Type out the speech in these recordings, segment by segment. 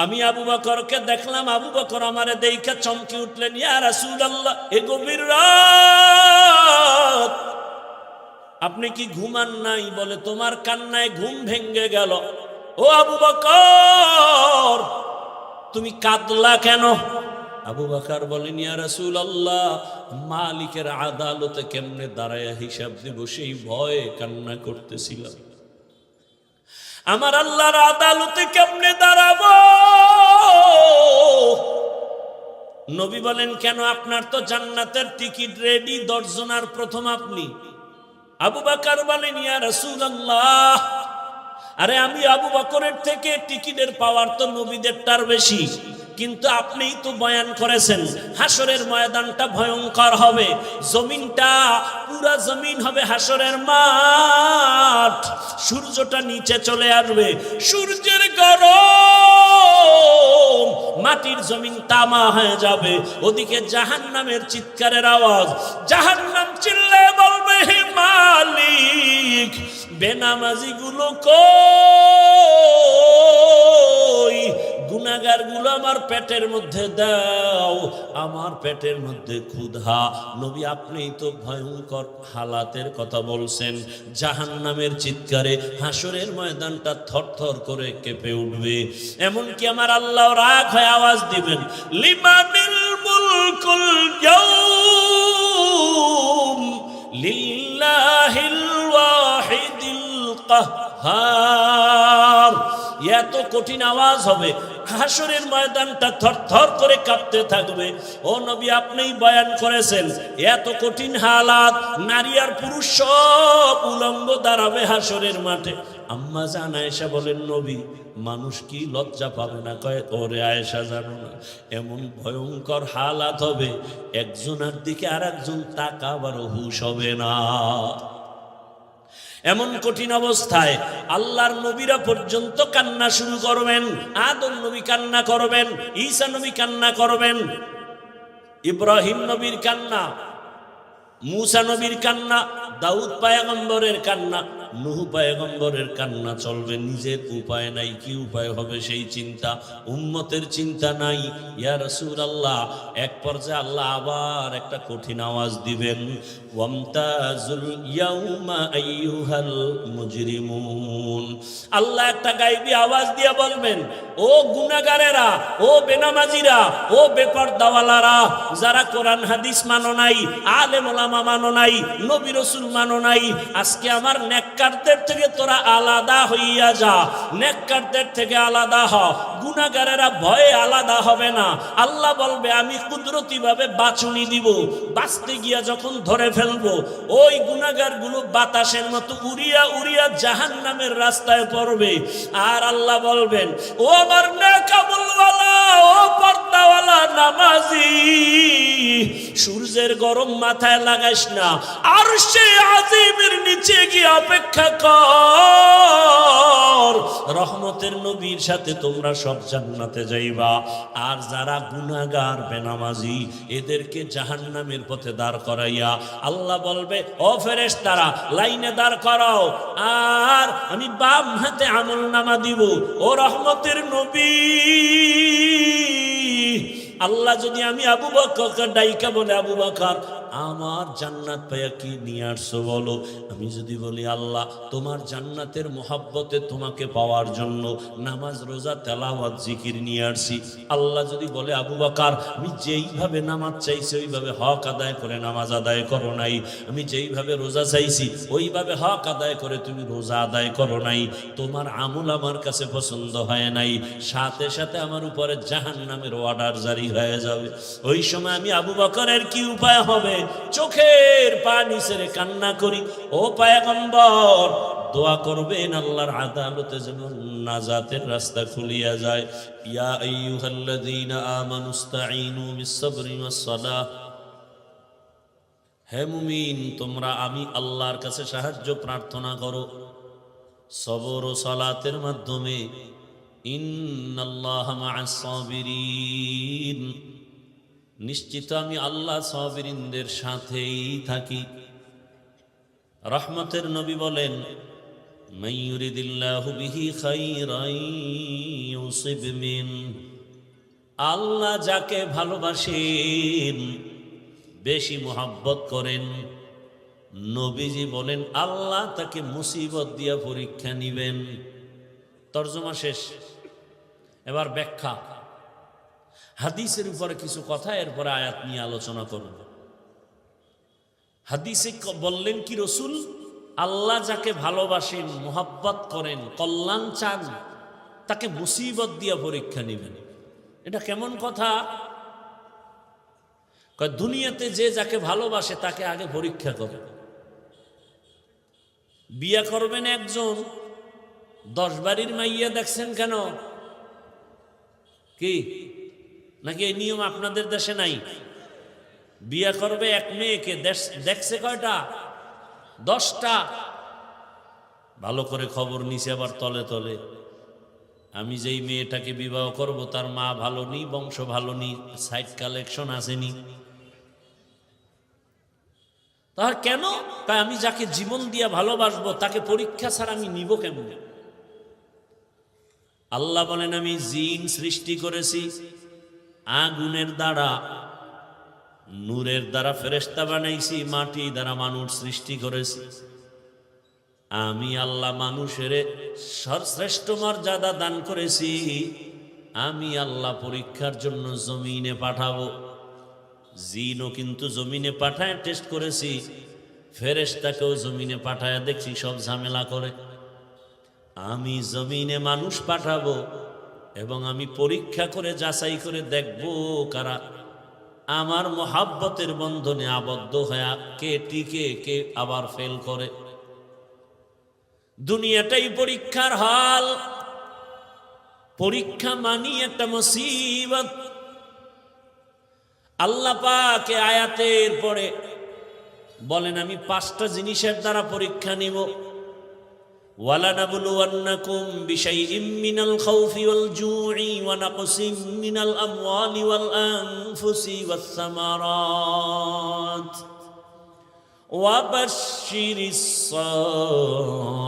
আমি আবু বকরকে দেখলাম, আবু বকর আমারে দেখে চমকে উঠলেন, ইয়া রাসূলুল্লাহ, এ গভীর রাত আপনি কি ঘুমান নাই? বলে, তোমার কান্নায় ঘুম ভেঙে গেল। ও আবু বকর, তুমি কাঁদলা কেন? আবু বকর বলেন, ইয়া রাসূলুল্লাহ, মালিকের আদালতে কেমনে দাঁড়ায় হিসাব দিব সেই ভয়ে কান্না করতেছিলাম। আমার আল্লাহর আদালতে কেমনে দাঁড়াবো? নবী বলেন, কেন? আপনার তো জান্নাতের টিকিট রেডি, দর্জনার প্রথম আপনি। আবু বকর বলেন, ইয়া রাসূলুল্লাহ, আরে আমি আবু বকরের থেকে টিকিটের পাওয়ার তো নবীদেরটার বেশি, কিন্তু আপনিই তো বয়ান করেছেন হাসরের ময়দানটা ভয়ঙ্কর হবে, জমিনটা পুরা জমিন হবে হাসরের মাঠ, সূর্যটা নিচে চলে আসবে, সূর্যের গরম মাটির জমিন তামা হয়ে যাবে, ওদিকে জাহান্নামের চিৎকারের আওয়াজ, জাহান্নাম চিল্লায় বলবে, হে মালিক, বেনামাজি গুলো কই? গুনাহগার গুলো আমার পেটের মধ্যে দাও, আমার পেটের মধ্যে ক্ষুধা। নবী, আপনিই তো ভয়ঙ্কর হালাতের কথা বলছেন, জাহান্নামের চিৎকারে হাসরের ময়দানটা থরথর করে কেঁপে উঠবে। এমনকি আমার আল্লাহ রাগ হয়ে আওয়াজ দিবেন, লিমানিল মুলকুল ইয়াউম লিল্লাহিল ওয়াহিদিল কাহ্হার। এত কঠিন আওয়াজ হবে, হাসরের ময়দানটা থরথর করে কাঁপতে থাকবে। ও নবী, আপনিই বয়ান করেছেন এত কঠিন হালাত, নারী আর পুরুষ সব উলঙ্গ দাঁড়াবে হাসরের মাঠে। আম্মা জান আয়েশা বলেন, নবী, মানুষ কি লজ্জা পাবে না? কয়, ওরে আয়েশা, জানো না, এমন ভয়ঙ্কর হালাত হবে, একজনের দিকে আর একজন তাকাবারও হুঁশ হবে না। এমন কঠিন অবস্থায় আল্লাহর নবীরা পর্যন্ত কান্না শুরু করবেন। আদম নবী কান্না করবেন, ঈসা নবী কান্না করবেন, ইব্রাহিম নবীর কান্না, মুসা নবীর কান্না, দাউদ পয়গম্বরের কান্না, নূহ পয়গম্বরের কান্না চলবে। নিজের উপায় নাই, কি উপায় হবে সেই চিন্তা, উম্মতের চিন্তা নাই। ইয়া রাসূলুল্লাহ, এক পর্যায়ে আল্লাহ আবার একটা কঠিন আওয়াজ দিবেন, ওয়ামতাজুল ইয়াউমা আইয়ুহাল মুজরিমুন। আল্লাহ একটা গায়বী আওয়াজ দিয়ে বলবেন, ও গুনাহগারেরা, ও বেনামাজিরা, ও বেপরদাওয়ালারা, যারা কোরআন হাদিস মানো নাই, আলেম ওলামা মানো নাই, নবী রাসূল মানো নাই, আজকে আমার নেককারদের থেকে তোরা আলাদা হইয়া যা, নেককারদের থেকে আলাদা হ। গুনাহগারেরা ভয়ে আলাদা হবে না। আল্লাহ বলবে, আমি কুদরতি ভাবে বাছুনি দিব, বাঁচতে গিয়া যখন ধরে ফেলবো, ওই গুনাহগার গুলো বাতাসের মতো উড়িয়া উড়িয়া জাহান্নামের রাস্তায় পড়বে। আর আল্লাহ বলবেন, ও আমার নেকামলওয়ালা, ও পর্দাওয়ালা নামাজি, সূর্যের গরম মাথায় লাগাইস না, আরশে আজিমের নিচে গিয়ে অপেক্ষা কর, রহমতের নবীর সাথে তোমরা সব জান্নাতে যাইবা। আর যারা গুনাহগার বেনামাজি, এদেরকে জাহান্নামের পথে দাঁড় করাইয়া আল্লাহ বলবে, ও ফেরেশতারা, লাইনে দাঁড় করাও, আর আমি বাম হাতে আমলনামা দিব। ও রহমতের নবী, আল্লাহ যদি আমি আবু বকরকে ডাইকা বলে, আবু বকর, আমার জান্নাত পাইয়া কি নিয়ে আসছো বলো? আমি যদি বলি, আল্লাহ তোমার জান্নাতের মোহাব্বতে তোমাকে পাওয়ার জন্য নামাজ, রোজা, তেলাওয়াত, জিকির নিয়ে আসছি। আল্লাহ যদি বলে, আবু বকর, আমি যেইভাবে নামাজ চাইছি ওইভাবে হক আদায় করে নামাজ আদায় করো নাই, আমি যেইভাবে রোজা চাইছি ওইভাবে হক আদায় করে তুমি রোজা আদায় করো নাই, তোমার আমল আমার কাছে পছন্দ হয় নাই, সাথে সাথে আমার উপরে জাহান্নামের অর্ডার জারি হয়ে যাবে। ওই সময় আমি আবু বকরের কি উপায় হবে? চোখের পানি ছেড়ে কান্না করি, ও পয়গম্বর, দোয়া করবেন আল্লাহর আদালতে যেন নাজাতের রাস্তা খুলিয়া যায়। ইয়া আইয়ুহাল্লাযীনা আমানুস্তাঈনু বিস-সাবরি ওয়াস-সালাহ, হে মুমিন, তোমরা আমি আল্লাহর কাছে সাহায্য প্রার্থনা করো সবর ও সালাতের মাধ্যমে। ইন্নাল্লাহা মা'আস সাবিরিন, নিশ্চিত আমি আল্লাহ সাবিরিনদের সাথেই থাকি। রহমতের নবী বলেন, মান ইউরিদিল্লাহু বিহি খাইরান ইউসিব মিন, আল্লাহ যাকে ভালোবাসেন, বেশি মোহাব্বত করেন, নবীজি বলেন আল্লাহ তাকে মুসিবত দিয়া পরীক্ষা নিবেন। তর্জমা শেষ। এবার ব্যাখ্যা, হাদিসের উপরে কিছু কথা, এরপরে আয়াত নিয়ে আলোচনা করব। হাদিসে বললেন কি রসুল, আল্লাহ যাকে ভালোবাসেন, মোহাব্বত করেন, কল্যাণ চান, তাকে মুসিবত দিয়া পরীক্ষা নিবেন। এটা কেমন কথা? দুনিয়াতে যে যাকে ভালোবাসে তাকে আগে পরীক্ষা করে। বিয়া করবেন একজন, 10 বাড়ির মাইয়া দেখছেন কেন? কি নাকি এই নিয়ম আপনাদের দেশে নাই? বিয়া করবে এক মেয়েকে, দেখছে কয়টা? 10টা। ভালো করে খবর নিছে আবার তলে তলে। আমি যেই মেয়েটাকে বিবাহ করব তার মা ভালো নি, বংশ ভালো নি, সাইড কালেকশন আসেনি। তাহলে কেন? তাই আমি যাকে জীবন দিয়া ভালোবাসবো তাকে পরীক্ষা ছাড়া আমি নিব কেমন? আল্লাহ বলেন আমি জিন সৃষ্টি করেছি আগুনের দ্বারা, নূরের দ্বারা ফেরেশতা বানাইছি, মাটি দ্বারা মানুষ সৃষ্টি করেছি। আমি আল্লাহ মানুষের সর্বশ্রেষ্ঠ মর্যাদা দান করেছি। আমি আল্লাহ পরীক্ষার জন্য জমিনে পাঠাবো। জিনও কিন্তু জমিনে পাঠায় টেস্ট করেছি, ফেরেশতাকেও জমিনে পাঠায় দেখছি সব ঝামেলা করে। আমি জমিনে মানুষ পাঠাবো এবং আমি পরীক্ষা করে যাচাই করে দেখব কারা আমার মোহাব্বতের বন্ধনে আবদ্ধ হয়ে কে টিকে, কে আবার ফেল করে। দুনিয়াটাই পরীক্ষার হাল। পরীক্ষা মানি একটা মুসিবত। আল্লাহ পাক আয়াতের পরে বলেন আমি 5টা জিনিসের দ্বারা পরীক্ষা নিব। ওয়ালানাবলুওয়ান্নাকুম বিশাইইম মিনাল খাউফি ওয়াল জু'i ওয়া নাকসিম মিনাল আমওয়ালি ওয়াল আনফুসি ওয়াস সামারাত ওয়া বাশশিরিস সাবিরিন।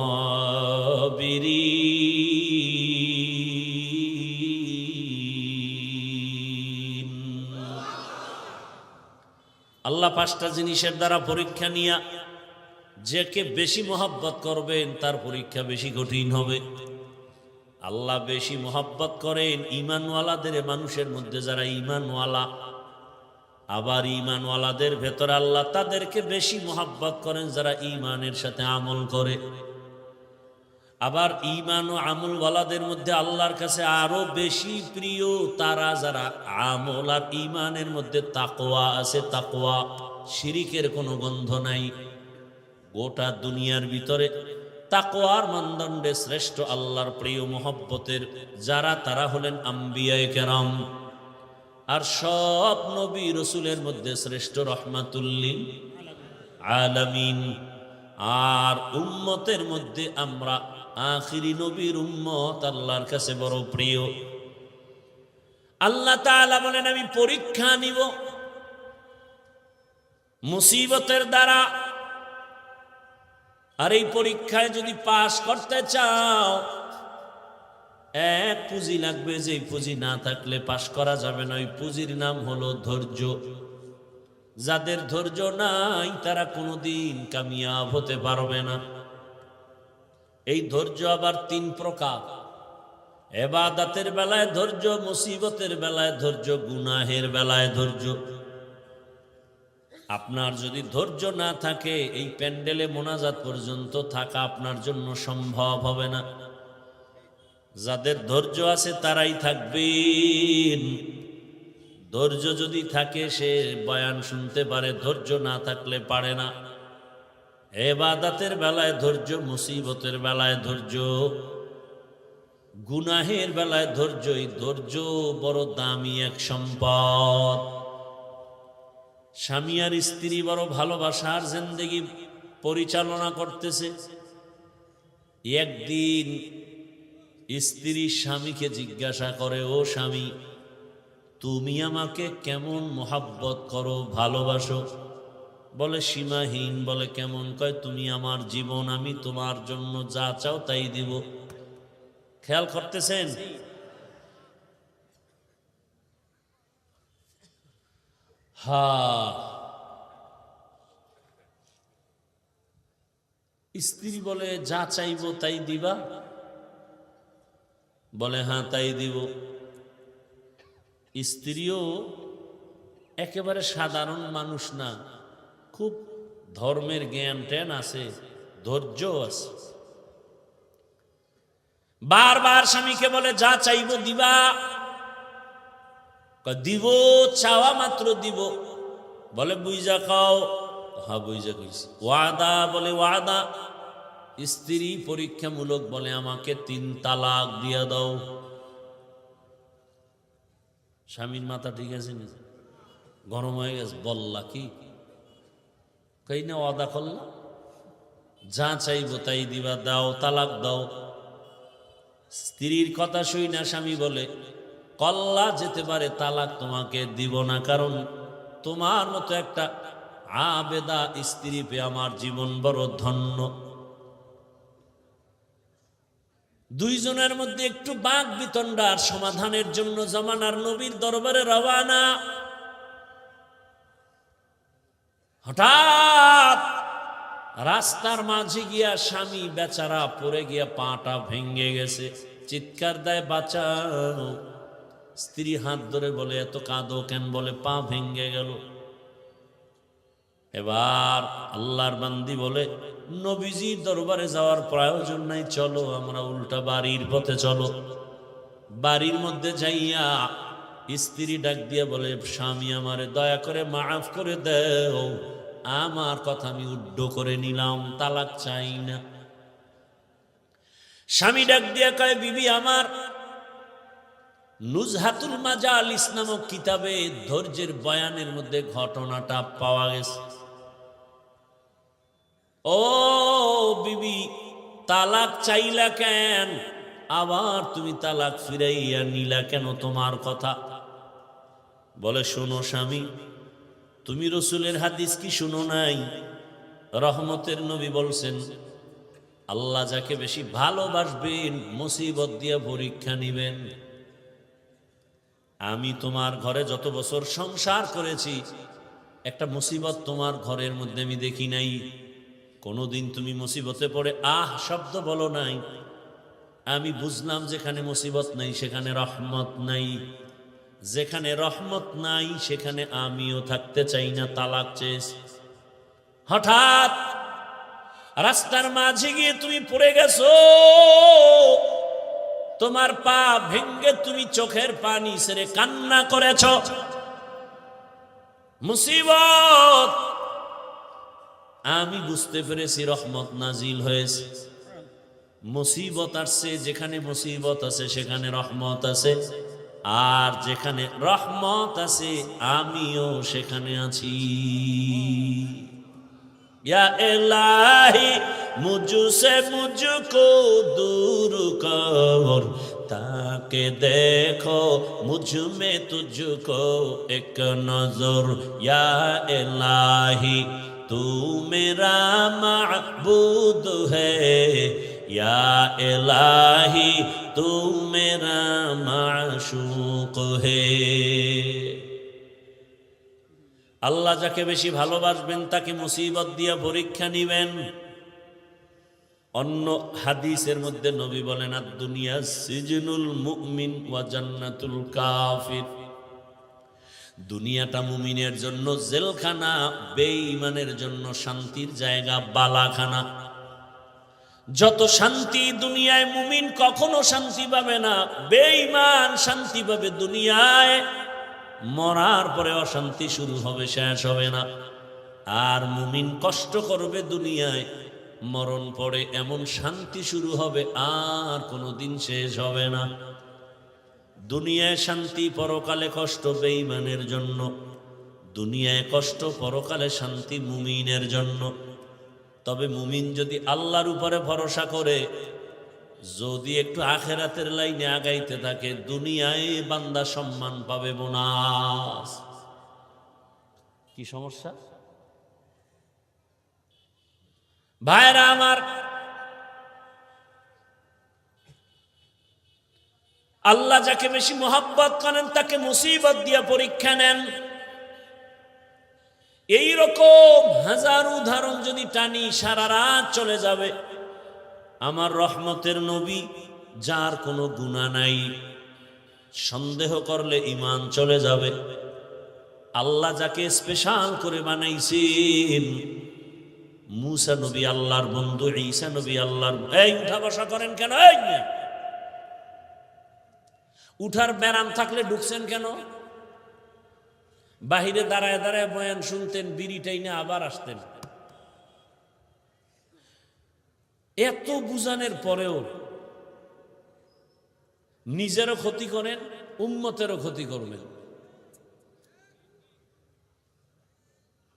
আল্লাহ 5টা জিনিসের দ্বারা পরীক্ষা নিয়া যাকে বেশি মোহাব্বত করবেন তার পরীক্ষা বেশি কঠিন হবে। আল্লাহ বেশি মোহাব্বত করেন ঈমানওয়ালাদের, মানুষের মধ্যে যারা ঈমানওয়ালা। আবার ঈমানওয়ালাদের ভেতরে আল্লাহ তাদেরকে বেশি মোহাব্বত করেন যারা ঈমানের সাথে আমল করে। আবার ঈমান ও আমলওয়ালাদের মধ্যে আল্লাহর কাছে আরো বেশি প্রিয় তারা যারা আমল আর ঈমানের মধ্যে তাকওয়া আছে। তাকওয়া, শিরিকের কোনো গন্ধ নাই। গোটা দুনিয়ার ভিতরে তাকওয়ার মানদণ্ডে শ্রেষ্ঠ আল্লাহর প্রিয় মোহাব্বতের যারা, তারা হলেন আম্বিয়ায়ে কেরাম। আর সব নবী রসুলের মধ্যে শ্রেষ্ঠ রহমাতুল্লিল আলামিন। আর উম্মতের মধ্যে আমরা আখিরি নবীর উম্মত আল্লাহর কাছে বড় প্রিয়। আল্লাহ তাআলা বলেন আমি পরীক্ষা নিব মুসিবতের দ্বারা। আর এই পরীক্ষায় যদি পাশ করতে চাও, এক পুঁজি লাগবে, যে পুঁজি না থাকলে পাশ করা যাবে না। ওই পুঁজির নাম হলো ধৈর্য। যাদের ধৈর্য নাই তারা কোনোদিন কামিয়াব হতে পারবে না। এই ধৈর্য আবার 3 প্রকার। ইবাদতের বেলায় ধৈর্য, মুসিবতের বেলায় ধৈর্য, গুনাহের বেলায় ধৈর্য। আপনার যদি ধৈর্য না থাকে, এই প্যান্ডেলে মোনাজাত পর্যন্ত থাকা আপনার জন্য সম্ভব হবে না। যাদের ধৈর্য আছে তারাই থাকবেন। ধৈর্য যদি থাকে সে বয়ান শুনতে পারে, ধৈর্য না থাকলে পারে না। ইবাদতের বেলায় ধৈর্য, মুসিবতের বেলায় ধৈর্য, গুনাহের বেলায় ধৈর্য। এই ধৈর্য বড় দামি এক সম্পদ। স্বামী আর স্ত্রী বড় ভালোবাসার জিন্দেগি পরিচালনা করতেছে। একদিন স্ত্রী স্বামীকে জিজ্ঞাসা করে, ও স্বামী, তুমি আমাকে কেমন মোহাব্বত করো, ভালোবাসো? বলে সীমাহীন। বলে কেমন? কয় তুমি আমার জীবন, আমি তোমার জন্য যা চাও তাই দিব। খেয়াল করতেছেন? স্ত্রী বলে যা চাইবো তাই দিবা? বলে হ্যাঁ তাই দিব। স্ত্রীও একেবারে সাধারণ মানুষ না, খুব ধর্মের জ্ঞান ট্যান আছে, ধৈর্য আছে। বারবার স্বামীকে বলে যা চাইবো দিবা? দিব, চাওয়া মাত্র দিব। বলে বুঝা খাও? হ্যাঁ বুঝা কইছি। ওয়াদা? বলে ওয়াদা। স্ত্রী পরীক্ষামূলক বলে আমাকে 3 তালাক দিয়া দাও। স্বামীর মাথা ঠিক আছে না? গরম হয়ে গেছে। বললা কি? কই না ওয়াদা করলা, যা চাইবো তাই দিবা, দাও তালাক দাও। স্ত্রীর কথা শুই না স্বামী বলে কল্লা যেতে পারে, তালাক তোমাকে দিব না, কারণ তোমার মতো একটা আবেদা স্ত্রী পেয়ে আমার জীবন বড় ধন্য। দুইজনের মধ্যে একটু বাক বিতণ্ডার সমাধানের জন্য জামানার নবীর দরবারে রওয়ানা। হঠাৎ রাস্তার মাঝে গিয়া স্বামী বেচারা পড়ে গিয়া পাটা ভেঙে গেছে, চিৎকার দেয় বাঁচাও। স্ত্রী হাত ধরে বলে এত কাঁদো কেন? বলে পা ভেঙে গেল। এবার আল্লাহর বান্দি বলে নবীজির দরবারে যাওয়ার প্রয়োজন নাই, চলো আমরা উল্টা বাড়ির পথে চলো। বাড়ির মধ্যে যাইয়া স্ত্রী ডাক দিয়ে বলে স্বামী আমারে দয়া করে মাফ করে দাও, আমার কথা আমি উড্ড করে নিলাম, তালাক চাই না। স্বামী ডাক দিয়া কয় বিবি আমার, নুজহাতুল মাজালিস নামক কিতাবে ধৈর্যের বয়ানের মধ্যে ঘটনাটা পাওয়া গেছে। ও বিবি, তালাক চাইলা কেন? আবার তুমি তালাক ফিরাইয়া নিলা কেন? তোমার কথা। বলে শোনো স্বামী, তুমি রসুলের হাদিস কি শুনো নাই? রহমতের নবী বলছেন আল্লাহ যাকে বেশি ভালোবাসবেন মুসিবত দিয়ে পরীক্ষা নিবেন। আমি তোমার ঘরে যত বছর সংসার করেছি একটা মুসিবত তোমার ঘরের মধ্যে আমি দেখি নাই। কোনোদিন তুমি মুসিবতে পড়ে আহ শব্দ বলো নাই। আমি বুঝলাম যেখানে মুসিবত নাই সেখানে রহমত নাই, যেখানে রহমত নাই সেখানে আমিও থাকতে চাই না, তালাক চেয়েছি। হঠাৎ রাস্তার মাঝে গিয়ে তুমি পড়ে গেছো, তোমার পা ভেঙ্গে তুমি চোখের পানি ছেড়ে কান্না করেছ। মুসিবত, আমি বুঝতে পেরেছি রহমত নাজিল হয়েছে। মুসিবত আসছে, যেখানে মুসিবত আছে সেখানে রহমত আছে, আর যেখানে রহমত আছে আমিও সেখানে আছি। या इलाही मुझसे मुझको दूर कर, ताके देखो मुझ में तुझको एक नजर। या इलाही तू मेरा माबूद है, या इलाही तू मेरा माशूक है। আল্লাহ যাকে বেশি ভালোবাসবেন তাকে মুসিবত দিয়ে পরীক্ষা নিবেন। অন্য হাদিসের মধ্যে নবী বলেন আদ-দুনিয়া সিজনুল মুমিন ওয়া জান্নাতুল কাফির। দুনিয়াটা মুমিনের জন্য জেলখানা, বেঈমানের জন্য শান্তির জায়গা, বালাখানা। যত শান্তি দুনিয়ায় মুমিন কখনো শান্তি পাবে না, বেঈমান শান্তি পাবে দুনিয়ায়, মরার পরে অশান্তি শুরু হবে, শেষ হবে না। আর মুমিন কষ্ট করবে দুনিয়ায়, মরণ পরে এমন শান্তি শুরু হবে আর কোনোদিন শেষ হবে না। দুনিয়ায় শান্তি, পরকালে কষ্ট বেঈমানের জন্য। দুনিয়ায় কষ্ট, পরকালে শান্তি মুমিনের জন্য। তবে মুমিন যদি আল্লাহর উপরে ভরসা করে, যদি একটু আখেরাতের লাইনে আগাইতে থাকে, দুনিয়ায় বান্দা সম্মান পাবে, বোনাস। কি সমস্যা? ভাইরা আমার, আল্লাহ যাকে বেশি মোহাব্বত করেন তাকে মুসিবত দিয়া পরীক্ষা নেন। এই রকম হাজার উদাহরণ যদি টানি সারা রাত চলে যাবে। আমার রহমতের নবী, যার কোনো গুনাহ নাই, সন্দেহ করলে ঈমান চলে যাবে। আল্লাহ যাকে স্পেশাল করে বানাইছেন, মুসা নবী আল্লাহর বন্ধু, ঈসা নবী আল্লাহর। এই উঠা বসা করেন কেন? এই উঠার ব্যারাম থাকলে ঢুকছেন কেন? বাহিরে দাঁড়ায় দাঁড়ায় বয়ান শুনতেন, বিড়িটাই না আবার আসতেন। এত বুঝানোর পরেও নিজেরও ক্ষতি করেন, উম্মতেরও ক্ষতি করবেন।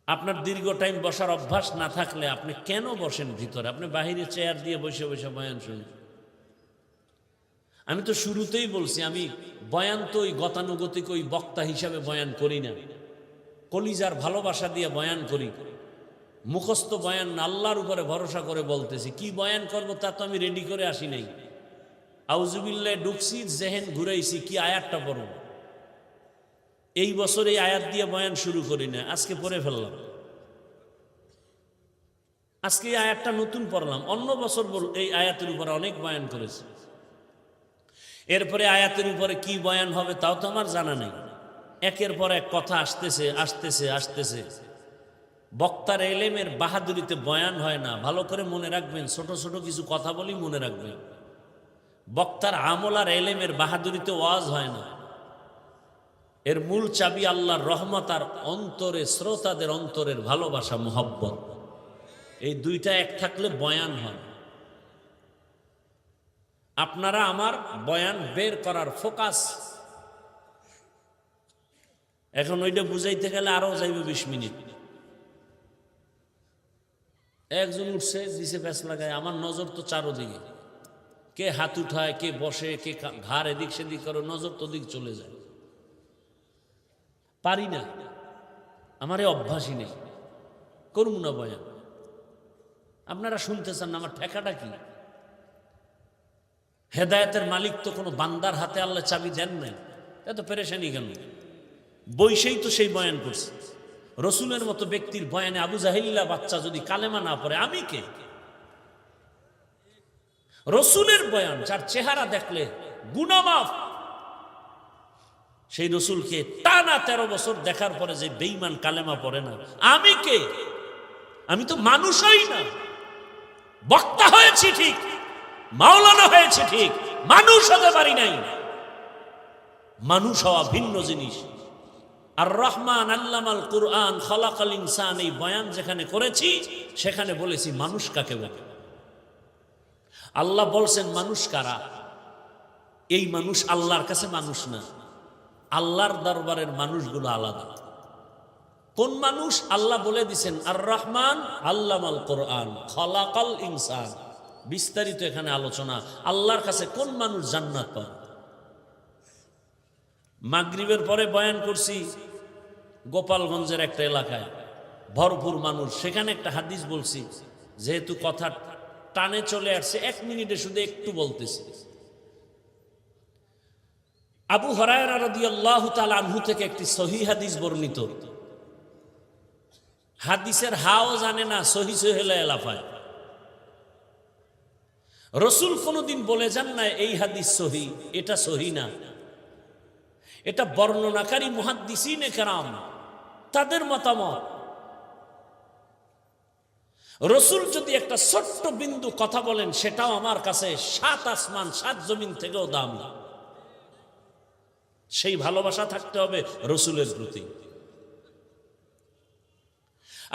আপনার দীর্ঘ টাইম বসার অভ্যাস না থাকলে আপনি কেন বসেন ভিতরে? আপনি বাহিরে চেয়ার দিয়ে বসে বসে বয়ান শুনেন। আমি তো শুরুতেই বলছি, আমি বয়ান তো ওই গতানুগতিক ওই বক্তা হিসাবে বয়ান করি না, কলিজার ভালোবাসা দিয়ে বয়ান করি। মুখস্থ বয়ান আল্লাহর উপরে ভরসা করে বলতেছি। কি বয়ান করব তা তো আমি রেডি করে আসি নাই। আউযুবিল্লাহ ঢুকছি, জেহেন ঘুরাইছি, কি আয়াতটা পড়ব। এই বছর এই আয়াত দিয়ে বয়ান শুরু করি না, আজকে পড়ে ফেললাম। আজকে এই আয়াতটা নতুন পড়লাম। অন্য বছর এই আয়াতের উপরে অনেক বয়ান করেছি। এরপরে আয়াতের উপরে কি বয়ান হবে তাও তো আমার জানা নেই। একের পর এক কথা আসতেছে আসতেছে আসতেছে। বক্তার এলেমের বাহাদুরিতে বয়ান হয় না, ভালো করে মনে রাখবেন। ছোট ছোট কিছু কথা বলি মনে রাখবেন। বক্তার আমল আর এলেমের বাহাদুরিতে ওয়াজ হয় না। এর মূল চাবি আল্লাহর রহমত আর অন্তরে শ্রোতাদের অন্তরের ভালোবাসা, মোহব্বত। এই দুইটা এক থাকলে বয়ান হয়। আপনারা আমার বয়ান বের করার ফোকাস। এখন ওইটা বুঝাইতে গেলে আরো যাইবে 20 মিনিট। একজন উঠছে, দিছে প্যাঁচ লাগায়, আমার নজর তো চারোদিকে। কে হাত উঠায়, কে বসে, কে ঘাড় এদিক সেদিক করে, নজর তো দিক চলে যায়। পারি না, আমার এই অভ্যাসই নেই, করুন না বয়ান। আপনারা শুনতে চান না, আমার ঠেকাটা কি? হেদায়েতের মালিক তো কোনো বান্দার হাতে আল্লাহ চাবি দেন নাই, এত পেরেশানি কেন? বৈশেই তো সেই বয়ান করছে। রসুলের মতো ব্যক্তির বয়ানে আবু জাহিল্লা বাচ্চা যদি কালেমা না পড়ে, আমি কে? রসুলের বয়ান, যার চেহারা দেখলে গুনাহ মাফ, সেই রসুলকে টানা 13 বছর দেখার পরে যে বেঈমান কালেমা পড়ে না, আমি কে? আমি তো মানুষই না। বক্তা হয়েছি ঠিক, মাওলানা হয়েছে ঠিক, মানুষ হতে পারি নাই। মানুষ হওয়া ভিন্ন জিনিস। আর রহমান আল্লামাল কুরআন খালাকাল ইনসান, এই বয়ান যেখানে করেছি সেখানে বলেছি মানুষ কাকে বলে। আল্লাহ বলছেন মানুষ কারা? এই মানুষ আল্লাহর কাছে মানুষ না, আল্লাহর দরবারের মানুষগুলো আলাদা। কোন মানুষ? আল্লাহ বলে দিছেন আর রহমান আল্লামাল কুরআন খালাকাল ইনসান। বিস্তারিত এখানে আলোচনা। আল্লাহর কাছে কোন মানুষ জান্নাত পায়? মাগরিবের পরে বয়ান করছি গোপালগঞ্জের একটা এলাকায়, ভরপুর মানুষ। সেখানে একটা হাদিস বলছি, যেহেতু কথা টানে চলে আসছে 1 মিনিটে শুধু একটু বলতেছি। আবু হুরায়রা রাদিয়াল্লাহু তাআলা আনহু থেকে একটি সহিহ হাদিস বর্ণিত। হাদিসের হাও জানে না, সহিহ সহিলা এলাফায়। রসুল কোনদিন বলে যান না এই হাদিস সহি, এটা সহি না। এটা বর্ণনাকারী মুহাদ্দিসিনে কেরাম তাদের মতামত। রসুল যদি একটা ছোট্ট বিন্দু কথা বলেন, সেটাও আমার কাছে 7 আসমান 7 জমিন থেকেও দাম। সেই ভালোবাসা থাকতে হবে রসুলের প্রতি।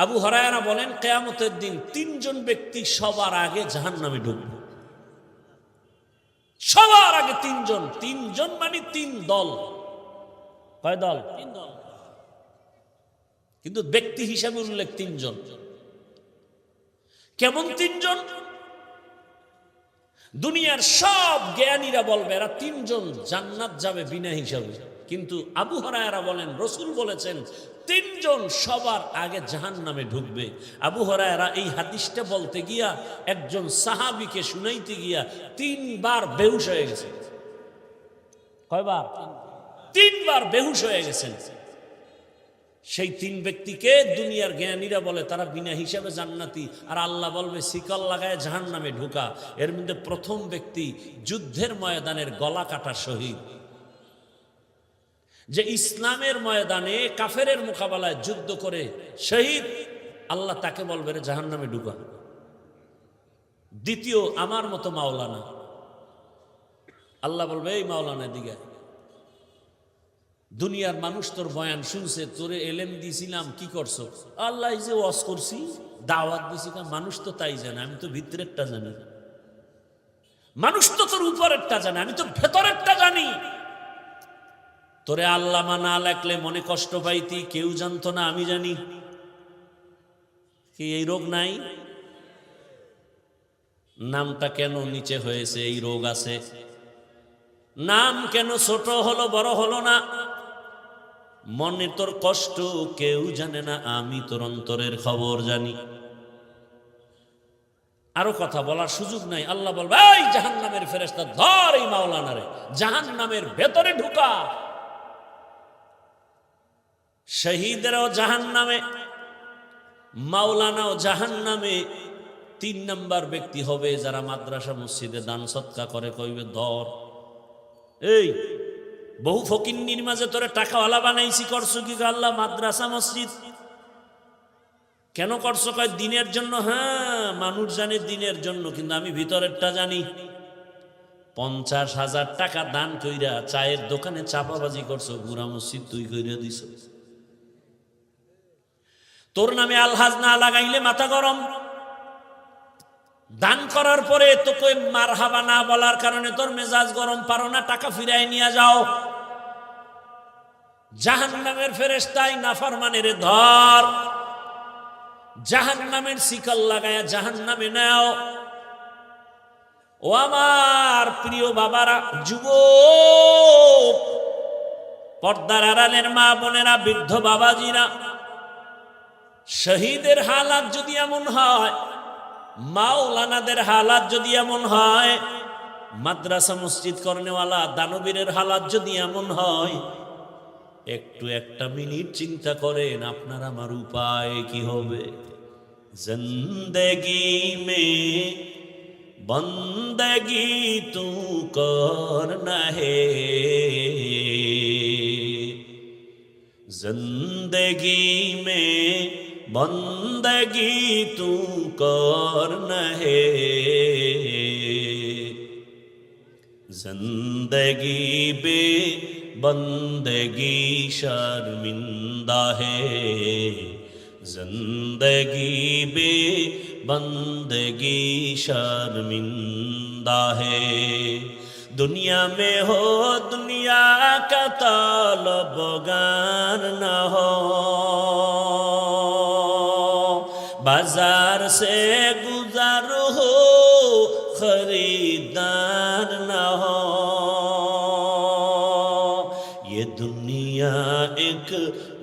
আবু হুরায়রা বলেন, কিয়ামতের দিন 3 জন ব্যক্তি সবার আগে জাহান্নামে ঢুকবে। সবার আগে 3 জন। 3 জন মানে 3 দল। কয় দল? 3 দল। কিন্তু ব্যক্তি হিসাবে উল্লেখ 3 জন। কেমন 3 জন? দুনিয়ার সব জ্ঞানীরা বলবে এরা 3 জন জান্নাত যাবে বিনা হিসাবে, কিন্তু আবু হুরায়রা বলেন রাসূল বলেছেন তিনজন সবার আগে জাহান্নামে ঢুকবে। আবু হুরায়রা এই হাদিসটা বলতে গিয়া একজন সাহাবীকে শুনাইতে গিয়া 3 বার বেহুশ হয়ে গেছে। কয়বার? 3 বার বেহুশ হয়ে গেছেন। সেই 3 ব্যক্তিকে দুনিয়ার জ্ঞানীরা বলে তারা বিনা হিসাবে জান্নাতি, আর আল্লাহ বলবে শিকল লাগায় জাহান্নামে ঢুকা। এর মধ্যে প্রথম ব্যক্তি যুদ্ধের ময়দানের গলা কাটা শহীদ, যে ইসলামের ময়দানে কাফেরের মোকাবেলায় যুদ্ধ করে শহীদ, আল্লাহ তাকে বলবে রে জাহান্নামে ঢুকা। দ্বিতীয় আমার মতো মাওলানা, আল্লাহ বলবে এই মাওলানা দিকে, দুনিয়ার মানুষ তোর বয়ান শুনছে, তোরে এলেম দিয়েছিলাম কি করছো? আল্লাহ যে ওয়াজ করছি দাওয়াত দিছি, মানুষ তো তাই জানে, আমি তো ভিতরেরটা জানি। মানুষ তো তোর উপরেরটা জানে, আমি তো ভেতরেরটা জানি। তোরে আল্লামা না লেখলে মনে কষ্ট পাইতি, কেউ জানতো না, আমি জানি। কি এই রোগ নাই? নামটা কেন নিচে হয়েছে? এই রোগ আছে। নাম কেন ছোট হলো বড় হলো না? মনে তোর কষ্ট কেউ জানে না, আমি তোর অন্তরের খবর জানি। আরো কথা বলার সুযোগ নাই। আল্লাহ বলবে এই জাহান্নামের ফেরেশতা ধর এই মাওলানারে, জাহান্নামের ভেতরে ঢুকা। শহীদেরাও জাহান্নামে, মাওলানাও জাহান্নামে। 3 নাম্বার ব্যক্তি হবে যারা মাদ্রাসা মসজিদে দান সদকা করে, কইবে ধর এই বহু ফকিন্নির মাঝে তোরে টাকাওয়ালা বানাইছি, করছো কি? আল্লাহ মাদ্রাসা মসজিদ কেন করছো? কয় দিনের জন্য। হ্যাঁ মানুষ জানে দিনের জন্য, কিন্তু আমি ভিতরেরটা জানি। 50,000 টাকা দান কইরা চায়ের দোকানে চাপাবাজি করছো, গুড়া মসজিদ তুই কইরা দিছ। তোর নামে আলহাজ না লাগাইলে মাথা গরম। দান করার পরে তোকে মারহাবা না বলার কারণে তোর মেজাজ গরম, পারো না টাকা ফিরাই নিয়ে যাও। জাহান্নামের ফেরেশতাই নাফরমানের ধর, জাহান্নামের শিকল লাগায়া জাহান্নামে নাও। ও আমার প্রিয় বাবারা, যুবক, পর্দার আড়ালের মা বোনেরা, বৃদ্ধ বাবাজিরা, শহীদের হালাত যদি এমন হয়, মাওলানাদের হালাত যদি এমন হয়, মাদ্রাসা মসজিদ করনেওয়ালা দানবীরের হালাত যদি এমন হয়, একটু একটা মিনিট চিন্তা করেন আপনার আমার উপায় কি হবে। জিন্দেগি মে বন্দগি তু করনা হে, जिंदगी में बंदगी तू करना है, जिंदगी बे बंदगी शर्मिंदा है, जिंदगी बे बंदगी शर्मिंदा है। दुनिया में हो दुनिया का तलबगार न हो, बाजार से गुजर हो खरीदार न हो। ये दुनिया एक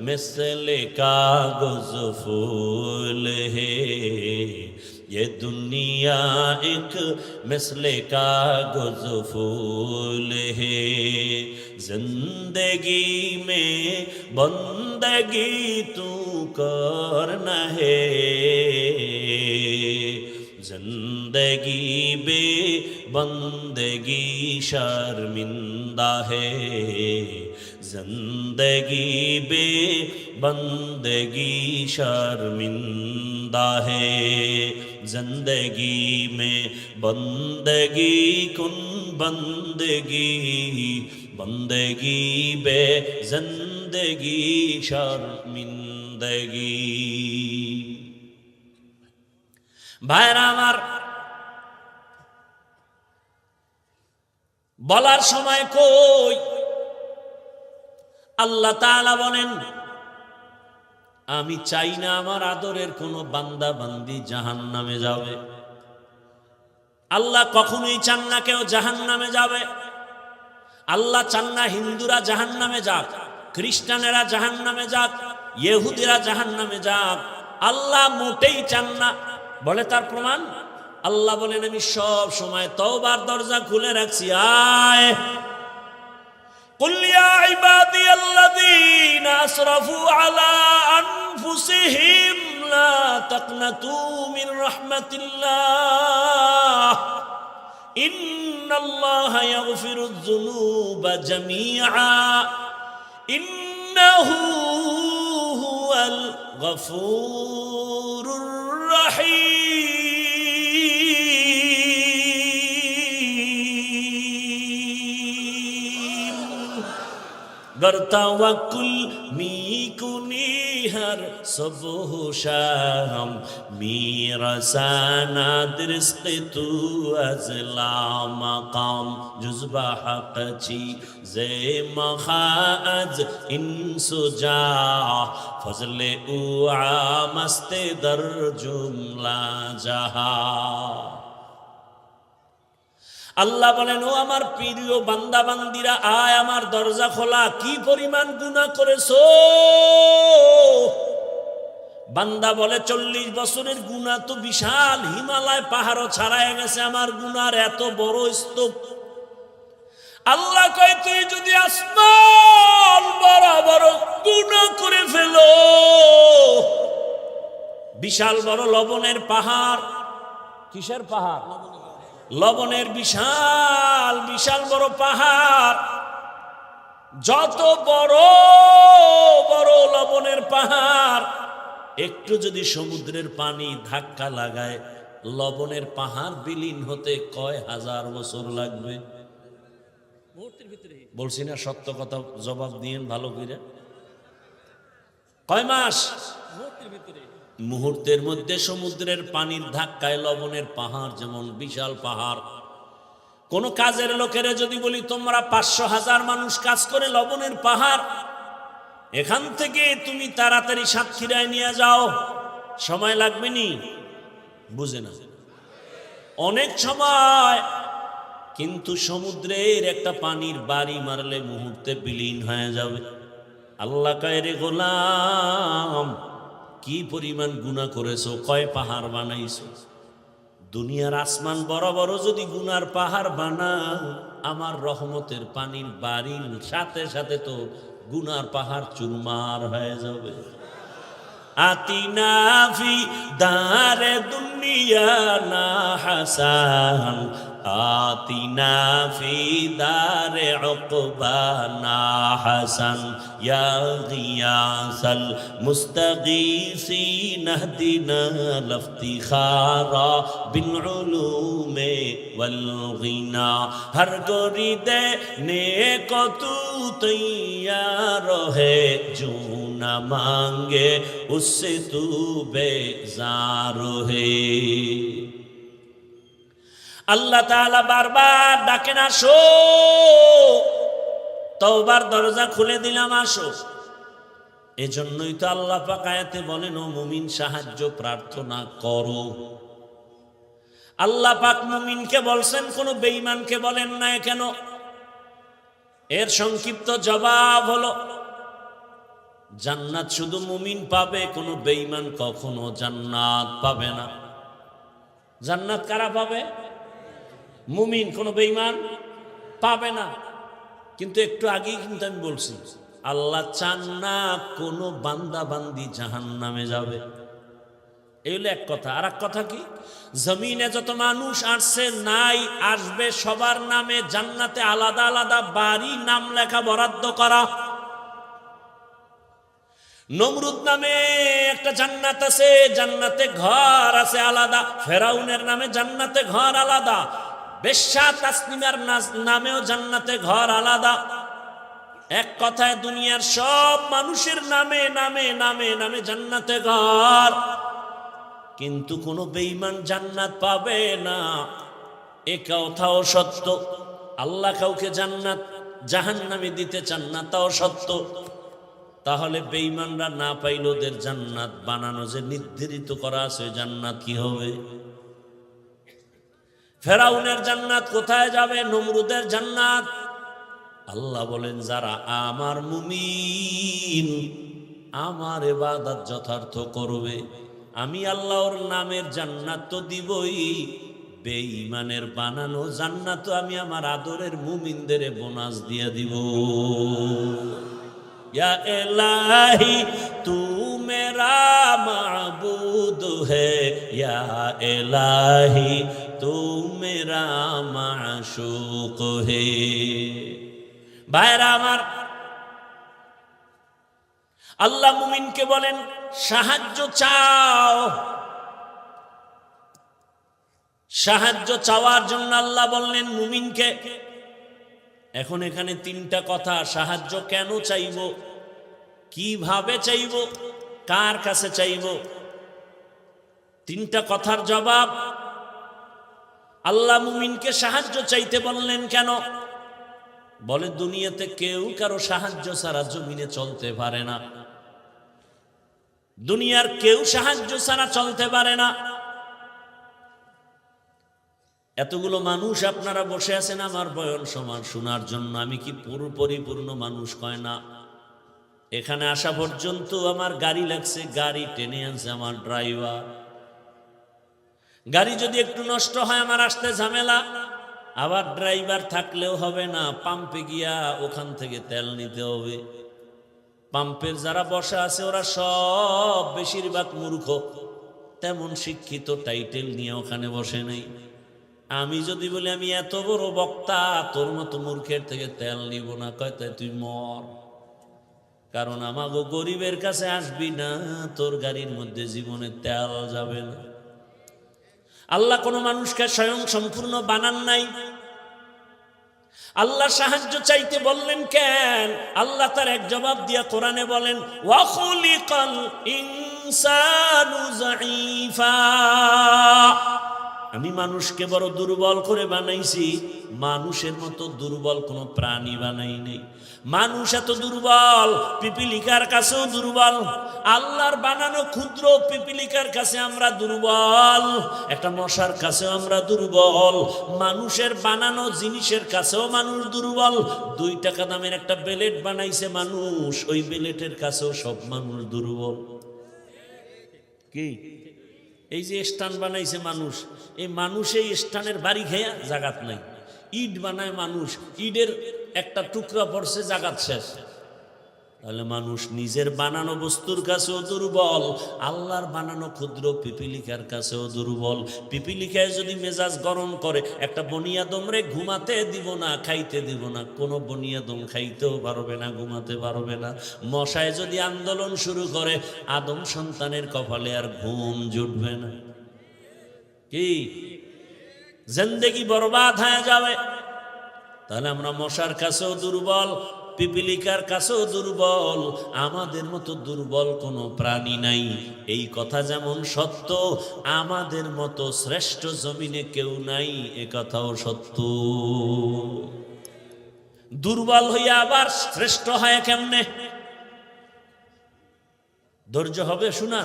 मिसले कागज फूल है, ये दुनिया एक मिसले कागज फूल है, जिंदगी में बंदगी तू करना है, जिंदगी बे बंदगी शर्मिंदा है, जिंदगी बे बंदगी शर्मिंदा है। जिंदगी में बंदगी कुन बंदगी, बंदगी बे जिंदगी शर्मिंदगी। ভাইরা আমার, বলার সময় কই আল্লাহ তাআলা বলেন আমি চাই না আমার আদরের কোনো বান্দা বান্দি জাহান্নামে যাবে। আল্লাহ কখনোই চান না কেউ জাহান্নামে যাবে। আল্লাহ চান না হিন্দুরা জাহান্নামে যাক, খ্রিস্টানেরা জাহান্নামে যাক, ইহুদিরা জাহান্নামে যাক। আল্লাহ মোটেই চান না। বলে তার প্রমাণ, আল্লাহ বলেন আমি সব সময় তওবার দরজা খুলে রাখছি। আয় কুল ইয়া ইবাদিয়াল্লাযীনা আসরাফু আলা আনফুসিহিম লা তাকনাতু মির রাহমাতিল্লাহ ইন্নাল্লাহা ইয়াগফিরুয যুনুবা জামিআ ইন্নাহু হুয়াল গফুরুর রহিম। गर तवक्कुल मी कुनी हर सुबह शाम मेरा साना रिस्क तू अज़ला मकाम जुज़बा हक़ची ज़े मखाअज इंसुजा फज़ले उआ मस्ते दर जुमला जहा। আল্লাহ বলেন ও আমার প্রিয় বান্দা বান্দিরা, আয় আমার দরজা খোলা। কি পরিমাণ গুনাহ করেছো? বান্দা বলে 40 বছরের গুনাহ তো বিশাল, হিমালয় পাহাড়ও ছাড়ায় গেছে আমার গুনার এত বড় স্তূপ। আল্লাহ কয় তুই যদি আসমান বড় বড় গুনাহ করে ফেলো, বিশাল বড় লবণের পাহাড়। কিসের পাহাড়? লবণের বিশাল বিশাল বড় পাহাড়। যত বড় বড় লবণের পাহাড়, একটু যদি সমুদ্রের পানি ধাক্কা লাগায়, লবণের পাহাড় বিলীন হতে কয় হাজার বছর লাগবে? বলছি না সত্য কথা, জবাব দিয়েন ভালো করে। কয় মাস? মুহূর্তের মধ্যে সমুদ্রের পানির ধাক্কায় লবণের পাহাড় যেমন বিশাল পাহাড়। কোন কাজের লোকেরা যদি বলি তোমরা 500,000 মানুষ কাজ করে লবণের পাহাড়, এখান থেকে তুমি তাড়াতাড়ি সাতক্ষীরায় নিয়ে যাও, সময় লাগবে নি? বুঝে না, অনেক সময়। কিন্তু সমুদ্রের একটা পানির বাড়ি মারলে মুহূর্তে বিলীন হয়ে যাবে। আল্লাহ কয় রে গোলাম, কি পরিমাণ গুনাহ করেছো, কয় পাহাড় বানাইছো। দুনিয়ার আসমান বড় বড় যদি গুনার পাহাড় বানাও, আমার রহমতের পানির বাড়ির সাথে সাথে তো গুনার পাহাড় চুরমার হয়ে যাবে। আতিনা ফি দারে দুনিয়া না হাসান আতিনা ফি দারে উকবা না হাসান ইয়া গিয়াসাল মুস্তাগীসিন ইহদিনা লফতিখারা বিল উলুমে ওয়াল গিনা হর গরিদে নেক তু তৈয়ার হে জু না মাঙ্গে उससे तू बेजार है। আল্লাহ তাআলা বারবার ডাকেন আসো, তওবার দরজা খুলে দিলাম আসো। এজন্যই তো আল্লাহ পাক আয়াতে বলেন ও মুমিন সাহায্য প্রার্থনা করো। আল্লাহ পাক মুমিনকে বলছেন, কোন বেঈমানকে বলেন না কেন? এর সংক্ষিপ্ত জবাব হলো জান্নাত শুধু মুমিন পাবে, কোনো বেঈমান কখনো জান্নাত পাবে না। জান্নাত কারা পাবে? মুমিন, কোনো বেঈমান পাবে না। কিন্তু একটু আগেই কিন্তু আমি বলছি আল্লাহ চান না কোনো বান্দা বান্দি জাহান্নামে যাবে। এই হলো এক কথা। আর এক কথা কি, জমিনে যত মানুষ আসছে নাই আসবে, সবার নামে জান্নাতে আলাদা আলাদা বাড়ি নাম লেখা বরাদ্দ করা। নমরুদ নামে একটা জান্নাত আছে, জান্নাতে ঘর আছে আলাদা। ফেরাউনের নামে জান্নাতে ঘর আলাদা। বেশ্যা তাসনিমার নামেও জান্নাতে ঘর আলাদা। এক কথায় দুনিয়ার সব মানুষের নামে নামে নামে নামে জান্নাতে ঘর। কিন্তু কোনো বেঈমান জান্নাত পাবে না, এ কথাও সত্য। আল্লাহ কাউকে জান্নাত জাহান্নামে দিতে চান না, তাও সত্য। তাহলে বেঈমানরা না পাইল ওদের জান্নাত বানানো যে নির্ধারিত করা আছে, জান্নাত কি হবে? ফেরাউনের জান্নাত কোথায় যাবে? নমরুদের জান্নাত আল্লাহ বলেন যারা আমার মুমিন, আমার ইবাদত যথার্থ করবে, আমি আল্লাহর নামের জান্নাত তো দিবই, বেঈমানের বানানো জান্নাত আমি আমার আদরের মুমিনদের বোনাস দিয়ে দিব। या इलाही तू मेरा माबूद है, या इलाही तू मेरा माशूक है। भाईरा আমার, আল্লাহ মুমিনকে বলেন সাহায্য চাও। সাহায্য চাওয়ার জন্য আল্লাহ বললেন মুমিনকে। এখন এখানে তিনটা কথা, সাহায্য কেন চাইব, কিভাবে চাইব, কার কাছে চাইব, তিনটা কথার জবাব। আল্লাহ মুমিনকে সাহায্য চাইতে বললেন কেন? বলে দুনিয়াতে কেউ কারো সাহায্য ছাড়া জমিনে চলতে পারে না, দুনিয়ার কেউ সাহায্য ছাড়া চলতে পারে না। এতগুলো মানুষ আপনারা বসে আছেন আমার বয়ান শোনার জন্য, আমি কি পুরো পরিপূর্ণ মানুষ কয় না? এখানে আসা পর্যন্ত আমার গাড়ি লাগছে, গাড়ি টেনে আনছে আমার ড্রাইভার। গাড়ি যদি একটু নষ্ট হয় আমার আসতে ঝামেলা, আবার ড্রাইভার থাকলেও হবে না, পাম্পে গিয়া ওখান থেকে তেল নিতে হবে। পাম্পের যারা বসা আছে ওরা সব বেশিরভাগ মূর্খ, তেমন শিক্ষিত টাইটেল নিয়ে ওখানে বসে নেই। আমি যদি বলি আমি এত বড় বক্তা, তোর মতো মূর্খের থেকে তেল নিব না, কয় তাই তুই মর, কারণ আমাগো গরিবের কাছে আসবি না, তোর গাড়ির মধ্যে জীবনে তেল যাবে না। আল্লাহ কোনো মানুষকে স্বয়ং সম্পূর্ণ বানান নাই। আল্লাহ সাহায্য চাইতে বললেন কেন? আল্লাহ তার এক জবাব দিয়া কোরআনে বলেন ওয়া খুলিকাল ইনসানু যাঈফা, আমি মানুষকে বড় দুর্বল করে বানাইছি, মানুষের মতো দুর্বল কোনো প্রাণী বানাই নেই। মানুষ এত দুর্বল, পিপিলিকার কাছেও দুর্বল। আল্লাহর বানানো ক্ষুদ্র পিপিলিকার কাছে আমরা দুর্বল, একটা মশার কাছেও আমরা দুর্বল, মানুষের বানানো জিনিসের কাছেও মানুষ দুর্বল। 2 টাকা দামের একটা বেলেট বানাইছে মানুষ, ওই বেলেটের কাছেও সব মানুষ দুর্বল। কি এই যে স্টান বানাইছে মানুষ, এই মানুষ এই স্টানের বাড়ি খেয়া জাগাত নাই। ইট বানায় মানুষ, ইটের একটা টুকরা পড়ছে, জাগাত শেষ। তাহলে মানুষ নিজের বানানো বস্তুর কাছেও দুর্বল, আল্লাহর বানানো ক্ষুদ্র পিপিলিকার কাছেও দুর্বল। পিপিলিকায় যদি মেজাজ গরম করে, একটা বনিয়াদমরে ঘুমাতে দিব না, খাইতে দিব না, কোনো বনিয়াদম খাইতেও পারবে না, ঘুমাতে পারবে না। মশায় যদি আন্দোলন শুরু করে, আদম সন্তানের কপালে আর ঘুম জুটবে না। কি জিন্দেগি বরবাদ হয়ে যাবে। তাহলে আমরা মশার কাছেও দুর্বল, পিপিলিকার কাছেও দুর্বল, আমাদের মতো দুর্বল কোনো প্রাণী নাই। এই কথা যেমন সত্য, আমাদের মতো শ্রেষ্ঠ জমিনে কেউ নাই, এ কথাও সত্য। দুর্বল হইয়া আবার শ্রেষ্ঠ হয় কেমনে? ধৈর্য হবে শোনা।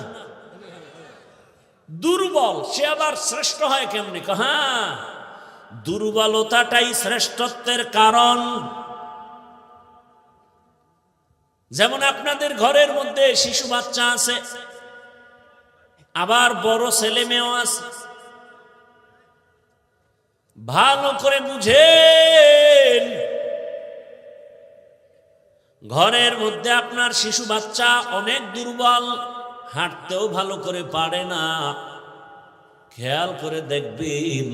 দুর্বল সে আবার শ্রেষ্ঠ হয় কেমনে? হ্যাঁ, দুর্বলতাটাই শ্রেষ্ঠত্বের কারণ। যেমন আপনাদের ঘরের মধ্যে শিশু বাচ্চা আছে, আবার বড় ছেলে মেয়েও আছে, ভালো করে বুঝেন। ঘরের মধ্যে আপনার শিশু বাচ্চা অনেক দুর্বল, হাঁটতেও ভালো করে পারে না। খেয়াল করে দেখবেন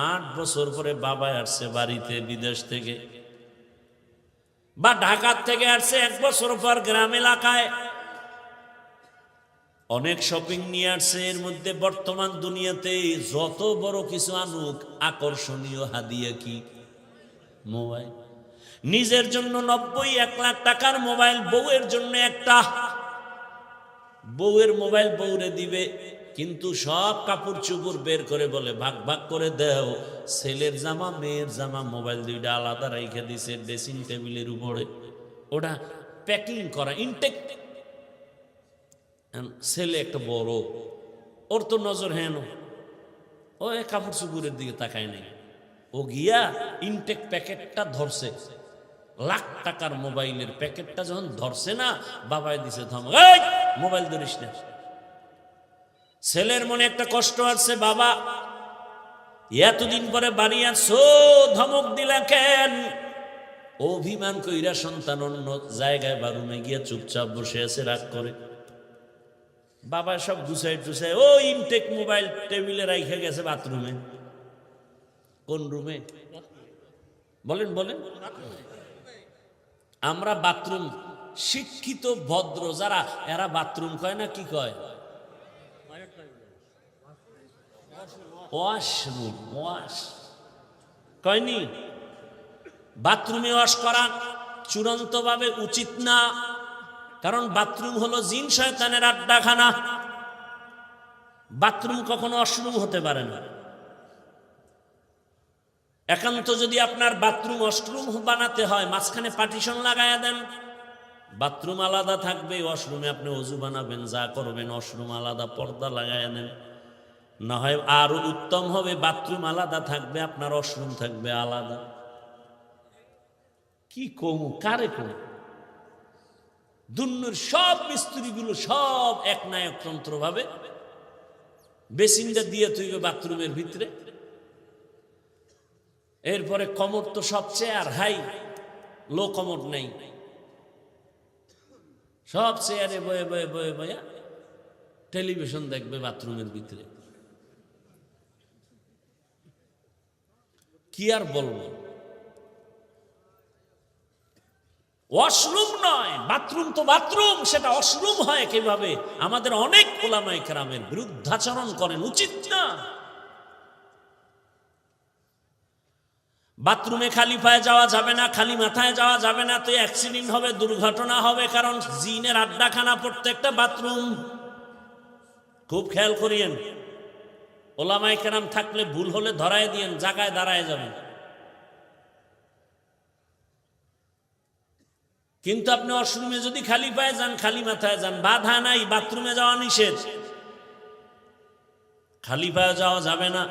8 বছর পরে বাবা আসছে বাড়িতে বিদেশ থেকে, বা ঢাকা থেকে আসছে 1 বছর পর গ্রাম এলাকায়, অনেক শপিং নিয়ে আসছে। এর মধ্যে বর্তমান দুনিয়াতে যত বড় কিছু আনুক, আকর্ষণীয় হাদিয়া কি? মোবাইল। নিজের জন্য 90-1 লাখ টাকার মোবাইল, বউয়ের জন্য একটা। বউয়ের মোবাইল বউরে দিবে, কিন্তু সব কাপড় চুপড় বের করে বলে ভাগ ভাগ করে দেও। ছেলের জামা মেয়ের জামা মোবাইল 2টা আলাদা রেখে দিছে ড্রেসিং টেবিলের উপরে, ওটা প্যাকিং করা ইনটেক। ছেলে একটা বড়, ওর তো নজর হেন, ও কাপড় চুপড়ের দিকে তাকায় নাই, ও গিয়া ইনটেক প্যাকেটটা ধরছে, লাখ টাকার মোবাইলের প্যাকেটটা যখন ধরছে না, বাবাই দিছে ধমক, এই মোবাইল ধরিস না। ছেলের মনে একটা কষ্ট আসছে, বাবা এতদিন পরে বাড়ি আসছো, ধমক দিলা কেন? অভিমান কইরা সন্তান অন্য জায়গায় বা রুমে গিয়ে চুপচাপ বসে আছে, রাগ করে। বাবা সব গুছাই টুছাই ও ইনটেক মোবাইল টেবিলে রাইখে গেছে বাথরুমে। কোন রুমে? বলেন বলেন। আমরা বাথরুম, শিক্ষিত ভদ্র যারা, এরা বাথরুম কয় না, কি কয়? ওয়াশরুম। ওয়াশ কয়নি? বাথরুমে ওয়াশ করা চূড়ান্তভাবে উচিত না, কারণ বাথরুম হলো জিন শয়তানের আড্ডাখানা। বাথরুম কখনো ওয়াশরুম হতে পারে না। একান্ত যদি আপনার বাথরুম ওয়াশরুম বানাতে হয়, মাঝখানে পার্টিশন লাগায়া দেন, বাথরুম আলাদা থাকবে, ওয়াশরুমে আপনি ওযু বানাবেন, যা করবেন, ওয়াশরুম আলাদা, পর্দা লাগায়া দেন। না হয় আরো উত্তম হবে, বাথরুম আলাদা থাকবে, আপনার ওয়াশরুম থাকবে আলাদা। কি কমু, কারে কমু? দুনিয়ার সব মিস্ত্রিগুলো সব এক না একতন্ত্র ভাবে বেসিনটা দিয়ে তুইবে বাথরুমের ভিতরে। এরপরে কমর তো সব চেয়ার হাই, লো কমর নেই, সব চেয়ারে বয়ে বয়ে বয়ে বয়ে টেলিভিশন দেখবে বাথরুমের ভিতরে। কি আর বলবো? ওয়াশরুম নয়, বাথরুম তো বাথরুম, সেটা ওয়াশরুম হয় কিভাবে? আমাদের অনেক ওলামায়ে কেরামের বিরুদ্ধাচরণ করেন, উচিত না। বাথরুমে খালি পায়ে যাওয়া যাবে না, খালি মাথায় যাওয়া যাবে না, তো অ্যাক্সিডেন্ট হবে, দুর্ঘটনা হবে, কারণ জিনের আড্ডাখানা প্রত্যেকটা বাথরুম। খুব খেয়াল করিয়েন, ওলামায়ে কেরাম থাকলে ভুল হলে ধরায় দিয়েন, জায়গায় দাঁড়ায় যাবেন। কিন্তু আপনি ওয়াশরুমে যদি খালি পায়ে যান, খালি মাথায় যান, বাধা নাই, বাথরুমে যাওয়া নিষেধ, খালি পায়ে যাওয়া যাবে না।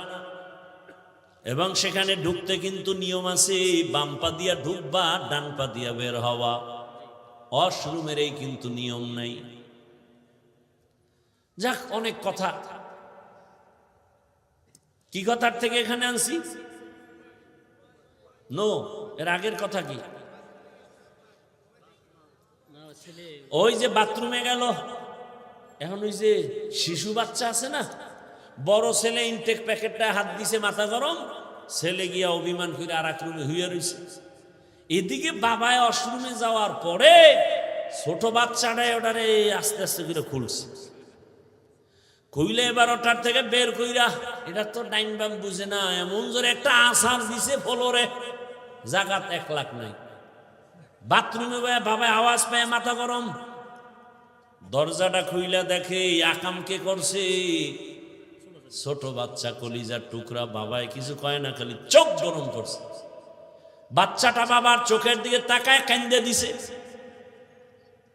এবং সেখানে ঢুকতে কিন্তু নিয়ম আছে, বাম পা দিয়া ঢুকবা, ডান পা দিয়া বের হওয়া। ওয়াশরুমের এই কিন্তু নিয়ম নাই। যাক, অনেক কথা। কি কথার থেকে এখানে আনছি? নো, এর আগের কথা কি? ওই যে বাথরুমে গেল, এখন ওই যে শিশু বাচ্চা আছে না, বড় ছেলে ইনটেক প্যাকেটটা হাত দিছে, মাথা গরম, ছেলে গিয়া অভিমান করে আর এক রুমে হুইয়া রয়েছে। এদিকে বাবায় ওয়াশরুমে যাওয়ার পরে ছোট বাচ্চাটাই ওটারে আস্তে আস্তে করে খুলছে, খুইলে এবার ওটার থেকে বের কইরা, এটা তো ডাইন বাম বুঝে না, এমন জোরে একটা আছাড় দিছে ফ্লোরে, জাগাত 1 লাখ নাই। বাথরুমে বাবা আওয়াজ পায়, মাথা গরম, দরজাটা খুইলা দেখে আকাম কে করছে, ছোট বাচ্চা, কলিজার টুকরা। বাবায় কিছু কয় না, খালি চোখ গরম করছে। বাচ্চাটা বাবার চোখের দিকে তাকায় কান্দে দিছে,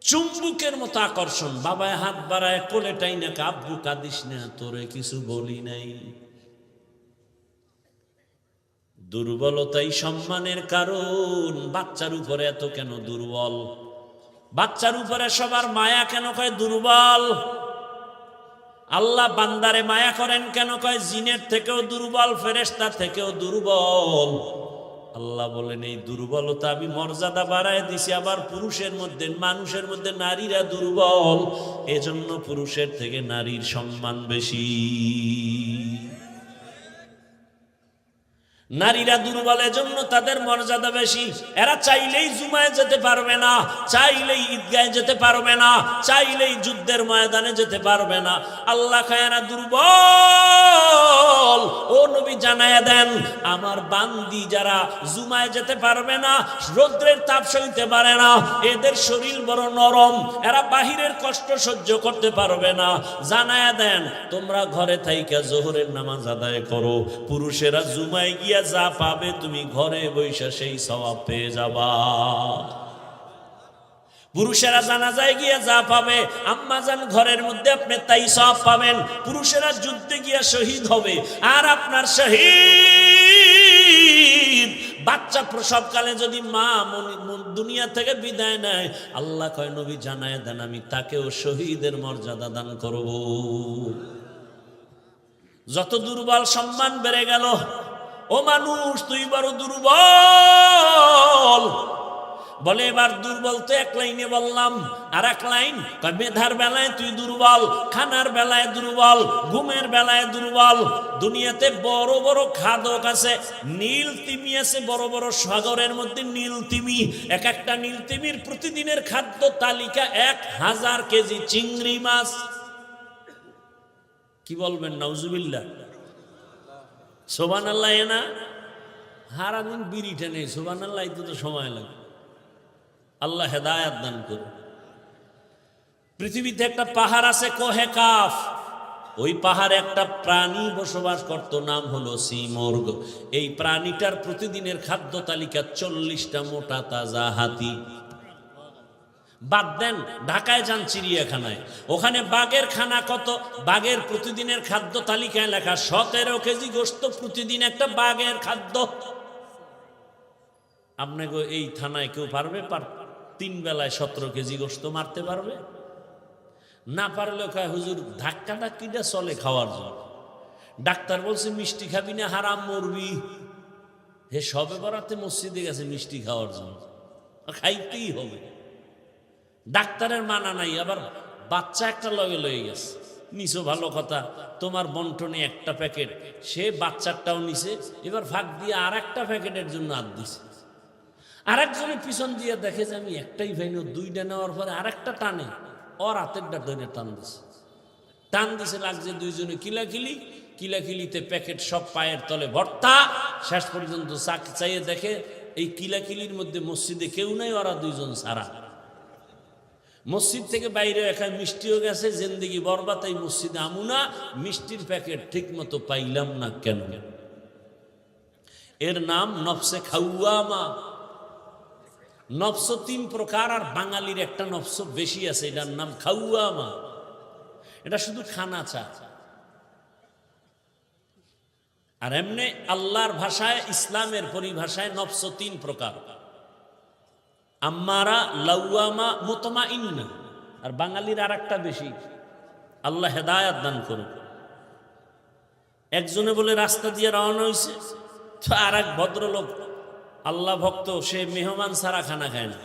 চুম্বুকের মতো আকর্ষণ। বাবায় হাত বাড়ায় কোলে টাইনা, আব্বু কাঁদিস না, তোরে কিছু বলি নাই। দুর্বলতাই সম্মানের কারণ। বাচ্চার উপরে এত কেন দুর্বল? বাচ্চার উপরে সবার মায়া কেন কয় দুর্বল? আল্লাহ বান্দারে মায়া করেন কেন কয় জিনের থেকেও দুর্বল, ফেরেশতা থেকেও দুর্বল। আল্লাহ বলেন এই দুর্বলতা আমি মর্যাদা বাড়ায় দিছি। আবার পুরুষের মধ্যে, মানুষের মধ্যে নারীরা দুর্বল, এজন্য পুরুষের থেকে নারীর সম্মান বেশি। নারীরা দুর্বল, এজন্য তাদের মর্যাদা বেশি। এরা চাইলেই জুমায় যেতে পারবে না, চাইলেই ঈদগাহে যেতে পারবে না, চাইলেই যুদ্ধের ময়দানে যেতে পারবে না। আল্লাহ কয় এরা দুর্বল। ও নবী জানায়া দেন, আমার বান্দি যারা জুমায় যেতে পারবে না, রৌদ্রের তাপ সইতে পারে না, এদের শরীর বড় নরম, এরা বাহিরের কষ্ট সহ্য করতে পারবে না। জানায়া দেন তোমরা ঘরে থাইকা জোহরের নামাজ আদায় করো। পুরুষেরা জুমায় গিয়া যা পাবে তুমি ঘরে বৈশা সেই সওয়াব পেয়ে যাবা। পুরুষেরা জানাজায় গিয়া যা পাবে, আম্মাজান ঘরের মধ্যে আপনি তাই সওয়াব পাবেন। পুরুষেরা যুদ্ধে গিয়া শহীদ হবে, আর আপনার শহীদ বাচ্চা প্রসবকালে যদি মা দুনিয়া থেকে বিদায় নেয়, আল্লাহ কয় নবী জানায় দেন আমি তাকেও শহীদের মর্যাদা দান করব। যত দুর্বল সম্মান বেড়ে গেল। ও মানুষ তুই বড় দুর্বল। বলে এবার দুর্বল তো এক লাইনে বললাম, আর এক লাইন মেধার বেলায় তুই দুর্বল, খানার বেলায় দুর্বল, ঘুমের বেলায় দুর্বল। দুনিয়াতে বড় বড় খাদক আছে, নীল তিমি আছে, বড় বড় সাগরের মধ্যে নীল তিমি। এক একটা নীল তিমির প্রতিদিনের খাদ্য তালিকা 1000 কেজি চিংড়ি মাছ। কি বলবেন নাউজুবিল্লাহ, সুবহানাল্লাহ। না সারাদিন বিড়ি টেনে সুবহানাল্লাহ, তো সময় লাগে। আল্লাহ হেদায়াত দান করুন। পৃথিবীতে একটা পাহাড় আছে কোহে কাফ। ওই পাহাড়ে একটা প্রাণী বসবাস করত, নাম হলো সিমর্গ। এই প্রাণীটার প্রতিদিনের খাদ্য তালিকা 40টা মোটা তাজা হাতি। বাদ দেন ঢাকায় যান চিড়িয়াখানায়, ওখানে বাঘের খানা কত? বাঘের প্রতিদিনের খাদ্য তালিকায় লেখা 17 কেজি গোশত প্রতিদিন একটা বাঘের খাদ্য। আপনাকে এই থানায় কেউ পারবে 3 বেলায় 17 কেজি গোশত মারতে পারবে? না পারলে কয় হুজুর ধাক্কা ধাক্কিটা চলে খাওয়ার জন্য। ডাক্তার বলছে মিষ্টি খাবি না হারাম মরবি। হে সবে বরাতে মসজিদে গেছে মিষ্টি খাওয়ার জন্য, খাইতেই হবে। ডাক্তারের মানা নাই, আবার বাচ্চা একটা লয়ে গেছে। নিছো ভালো কথা, তোমার বন্টনে একটা প্যাকেট, সে বাচ্চাটাও নিছে, এবার ফাঁক দিয়ে আর একটা প্যাকেটের জন্য হাত দিছে। আরেকজনের পিছন দিয়ে দেখে যে আমি একটাই ভাইন, 2টা নেওয়ার পরে আরেকটা টানে, ওর হাতেরটা ধরে টান দিছে লাগছে দুইজনে কিলাকিলিতে প্যাকেট সব পায়ের তলে ভর্তা। শেষ পর্যন্ত চাইয়ে দেখে এই কিলাকিলির মধ্যে মসজিদে কেউ নাই, ওরা 2জন ছাড়া। মসজিদ থেকে বাইরে এখানে মিষ্টিও গেছে, জিন্দেগি বরবাদ, এই মসজিদে আমুনা মিষ্টির প্যাকেট ঠিক মতো পাইলাম না কেন? এর নাম নফসে খাওয়ামা। নফস 3 প্রকার, আর বাঙালির একটা নফস বেশি আছে, এটার নাম খাওয়ামা। এটা শুধু খানা চা। আর এমনি আল্লাহর ভাষায়, ইসলামের পরিভাষায় নফস 3 প্রকার: আম্মারা, লাওয়ামা, মুতমাইন্না। আর বাঙালির আর একটা বেশি। আল্লাহ হেদায়াত দান করুন। একজনে বলে রাস্তা দিয়ে রওনা হয়েছে, তো আর এক ভদ্রলোক আল্লাহ ভক্ত, সে মেহমান ছাড়া খানা খায় না।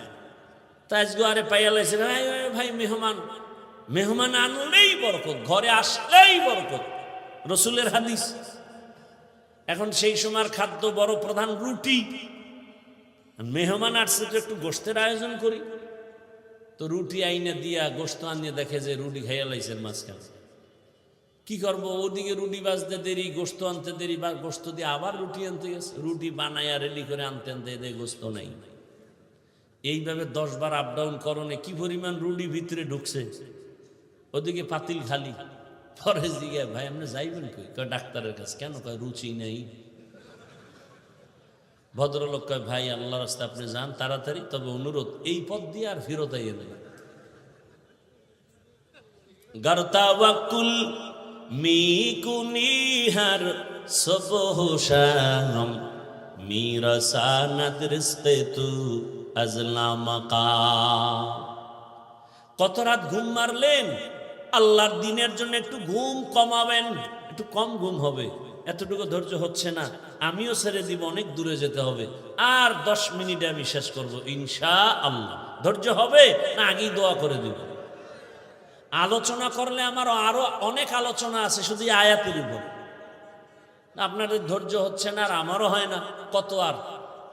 তাই আজকে আরে পাইয়া লাইছে, ভাই মেহমান আনলেই বরকত, ঘরে আসলেই বরকত, রসুলের হাদিস। এখন সেই সময়ের খাদ্য বড় প্রধান রুটি। মেহমান আসছে তো একটু গোশতের আয়োজন করি, তো রুটি আইনে দিয়া গোশত আনিয়ে দেখে যে রুটি খাইয়া লাইছেন মাঝখানে। কি করবো, ওদিকে রুটি বাজতে দেরি, গোশত আনতে দেরি, বা গোশত দিয়ে আবার রুটি আনতে গেছে, রুটি বানাইয়া রেডি করে আনতে গোশত নাই। এইভাবে 10 বার আপ ডাউন করণে কি পরিমাণ রুটি ভিতরে ঢুকছে, ওদিকে পাতিল খালি। পরে জিজ্ঞাসা, ভাই আপনি যাইবেন কই? কয় ডাক্তারের কাছে। কেন? কয় রুচি নেই। ভদ্রলোক কয়, ভাই আল্লাহর রাস্তায় আপনি যান তাড়াতাড়ি, তবে অনুরোধ এই পথ দিয়ে আর ফেরত আইয়ে নেই। গরতা ওয়াকুল মিকুনিহার সবহশানম মিরাসানাত রিজকে তু আজলামাকা। কত রাত ঘুম মারলেন? আল্লাহর দিনের জন্য একটু ঘুম কমাবেন, একটু কম ঘুম হবে। এতটুকু ধৈর্য হচ্ছে না, আমিও ছেড়ে দিব, অনেক দূরে যেতে হবে। আর 10 মিনিটে আমি শেষ করবো ইনশাআল্লাহ। ধৈর্য হবে না আগেই দোয়া করে দিব? আলোচনা করলে আমার আরো অনেক আলোচনা আছে শুধু আয়াতের উপর। আপনাদের ধৈর্য হচ্ছে না, আর আমারও হয় না। কত আর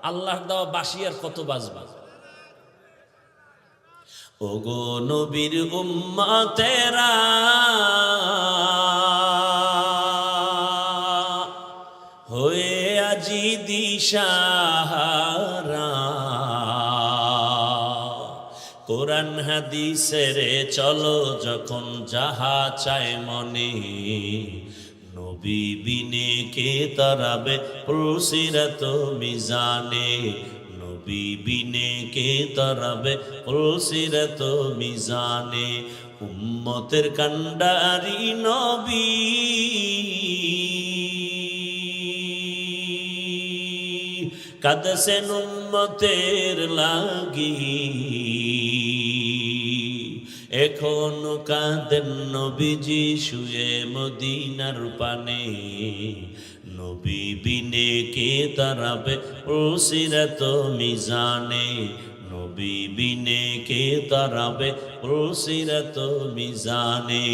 আল্লাহর দেওয়া বাসি আর কত বাজবা। ওগো নবীর উম্মতেরা, হয়ে আজি দিশাহারা, কোরআন হাদিসের চলো যখন যাহা চায় মনে, নবী বিনে কে তারাবে পুলসিরাত মিজানে, নবী বিনে কে তারাবে পুলসিরাত মিজানে। উম্মতের কান্ডারি নবী, কাঁদছেন উম্মতের লাগি, এখনো কাঁদেন নবীজি শুয়ে মদিনার পানে। নবী বিনে কে তারাবে পুলসিরাত মিজানে, নবী বিনে কে তারাবে পুলসিরাত মিজানে।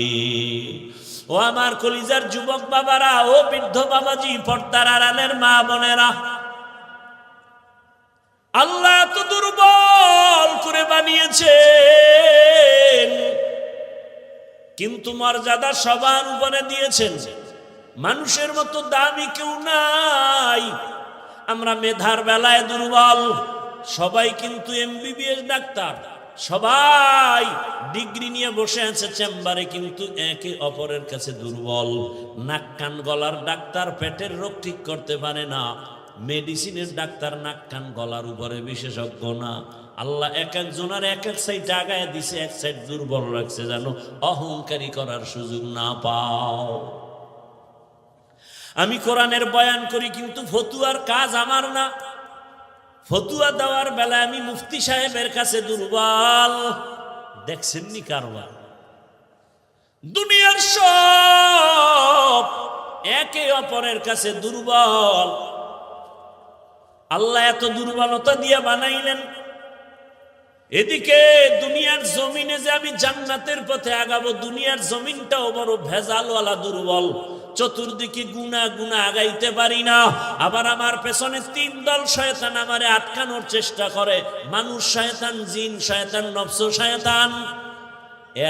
ও আমার কলিজার যুবক বাবারা, ও বৃদ্ধ বাবাজি, পর্দার আড়ালের মা বোনেরা, আল্লাহ তো দুর্বল করে বানিয়েছেন, কিন্তু মর্যাদা সবার উপরে দিয়েছেন। মানুষের মতো দামি কেউ নাই। আমরা মেধার বেলায় দুর্বল, সবাই কিন্তু এমবিবিএস ডাক্তার, সবাই ডিগ্রি নিয়ে বসে আছে চেম্বারে, কিন্তু একে অপরের কাছে দুর্বল। নাক কান গলার ডাক্তার পেটের রোগ ঠিক করতে পারে না, মেডিসিনের ডাক্তার নাক কান গলার উপরে বিশেষজ্ঞ না। আল্লাহ এক একজনের এক এক সাইড আগায় দিছে, এক সাইড দুর্বল রাখছে, জানো অহংকারী করার সুযোগ না পাও। আমি কোরআনের বয়ান করি, কিন্তু ফতুয়ার কাজ আমার না। ফতুয়া দেওয়ার বেলায় আমি মুফতি সাহেবের কাছে দুর্বল। দেখছেননি কারবার? দুনিয়ার সব একে অপরের কাছে দুর্বল। আল্লাহ এত দুর্বলতা দিয়ে বানাইলেন, এদিকে দুনিয়ার জমিনে যে আমি জান্নাতের পথে আগাবো, দুনিয়ার জমিনটাও বড় ভেজালওয়ালা দুর্বল। চতুর্দিকে গুনাহ গুনাহ আগাইতে পারি না। আবার আমার পেছনে তিন দল শয়তান আমারে আটকানোর চেষ্টা করে, মানুষ শয়তান, জিন শয়তান, নফস শয়তান।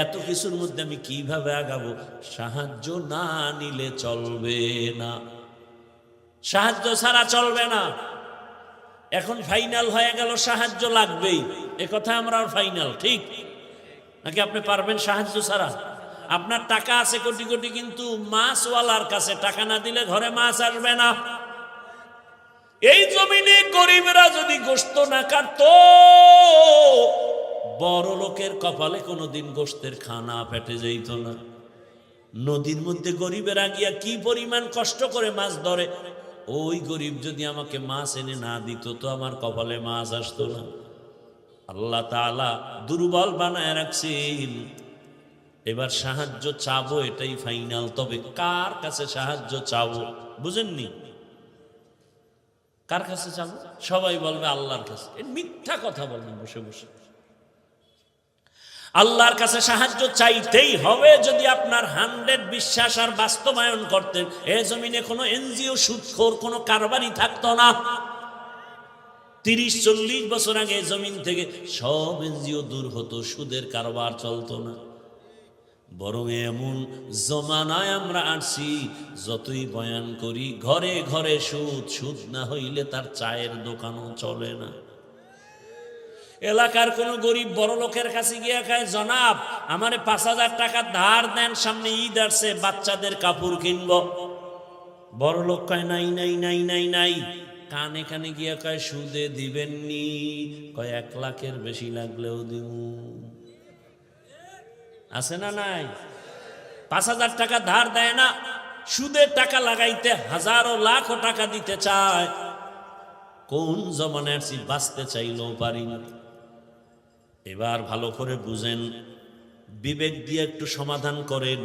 এত কিছুর মধ্যে আমি কিভাবে আগাবো? সাহায্য না নিলে চলবে না, সাহায্য ছাড়া চলবে না। এখন ফাইনাল হয়ে গেল, সাহায্য লাগবেই, এ কথা আমরা ফাইনাল, ঠিক নাকি? আপনি পারবেন সাহায্য ছাড়া? আপনার টাকা আছে কোটি কোটি, কিন্তু মাছওয়ালার কাছে টাকা না দিলে ঘরে মাছ আসবে না। এই জমিনে গরিবরা যদি গোশত না কাটতো, বড় লোকের কপালে কোনোদিন গোশতের খানা পেটে যেত না। নদীর মধ্যে গরিবেরা গিয়া কি পরিমাণ কষ্ট করে মাছ ধরে, ওই গরিব যদি আমাকে মাছ এনে না দিত, তো আমার কপালে মাছ আসতো না। আল্লাহ তাআলা দুর্বল বানায় রাখছেন। এবার সাহায্য চাবো, এটাই ফাইনাল। তবে কার কাছে সাহায্য চাবো বুঝেননি? কার কাছে চাবো? সবাই বলবে আল্লাহর কাছে। মিথ্যা কথা বলবেন বসে বসে। আল্লাহর কাছে সাহায্য চাইতেই হবে। যদি আপনার 100 বিশ্বাস আর বাস্তবায়ন করতেন, এই জমিনে কোনো এনজিও সুদখোর কোনো কারবারি থাকতো না। 30-40 বছর আগে জমিন থেকে সব এনজিও দূর হতো, সুদের কারবার চলতো না। বরং এমন জমানায় আমরা আসছি, যতই বয়ান করি ঘরে ঘরে সুদ, সুদ না হইলে তার চায়ের দোকানও চলে না। এলাকার কোন গরিব বড় লোকের কাছে গিয়া খায়, জনাব আমারে 5000 টাকা ধার দেন, সামনে ঈদ আসছে, বাচ্চাদের কাপড় কিনবো। বড় লোক কয় নাই নাই নাই নাই নাই। কানে কানে গিয়া কয় সুদে দিবেননি? কয় 1 লাখের বেশি লাগলেও দিব। আছে না নাই? 5000 টাকা ধার দেয় না, সুদের টাকা লাগাইতে হাজারো লাখো টাকা দিতে চায়। কোন জমানায় আছি, বাঁচতে চাইলেও পারি না। এবার ভালো করে বুঝেন, বিবেক দিয়ে একটু সমাধান করেন।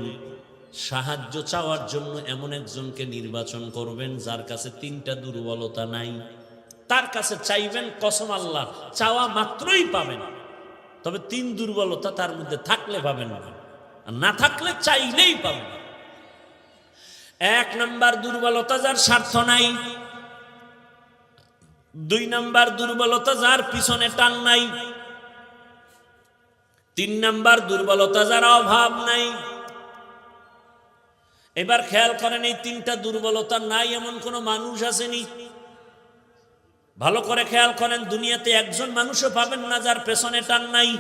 সাহায্য চাওয়ার জন্য এমন একজনকে নির্বাচন করবেন যার কাছে 3টা দুর্বলতা নাই। তার কাছে চাইবেন, কসম আল্লাহ চাওয়া মাত্রই পাবেন। তবে 3 দুর্বলতা তার মধ্যে থাকলে পাবেন না, আর না থাকলে চাইলেই পাবেন। 1 নাম্বার দুর্বলতা যার স্বার্থ নাই। 2 নাম্বার দুর্বলতা যার পিছনে টান নাই। 3 নাম্বার দুর্বলতা যার অভাব নাই। এবার খেয়াল করেন, এই 3টা দুর্বলতা নাই এমন কোন মানুষ আসেনি? ভালো করে খেয়াল করেন, দুনিয়াতে একজন মানুষও পাবেন না যার পেছনে টান নাই।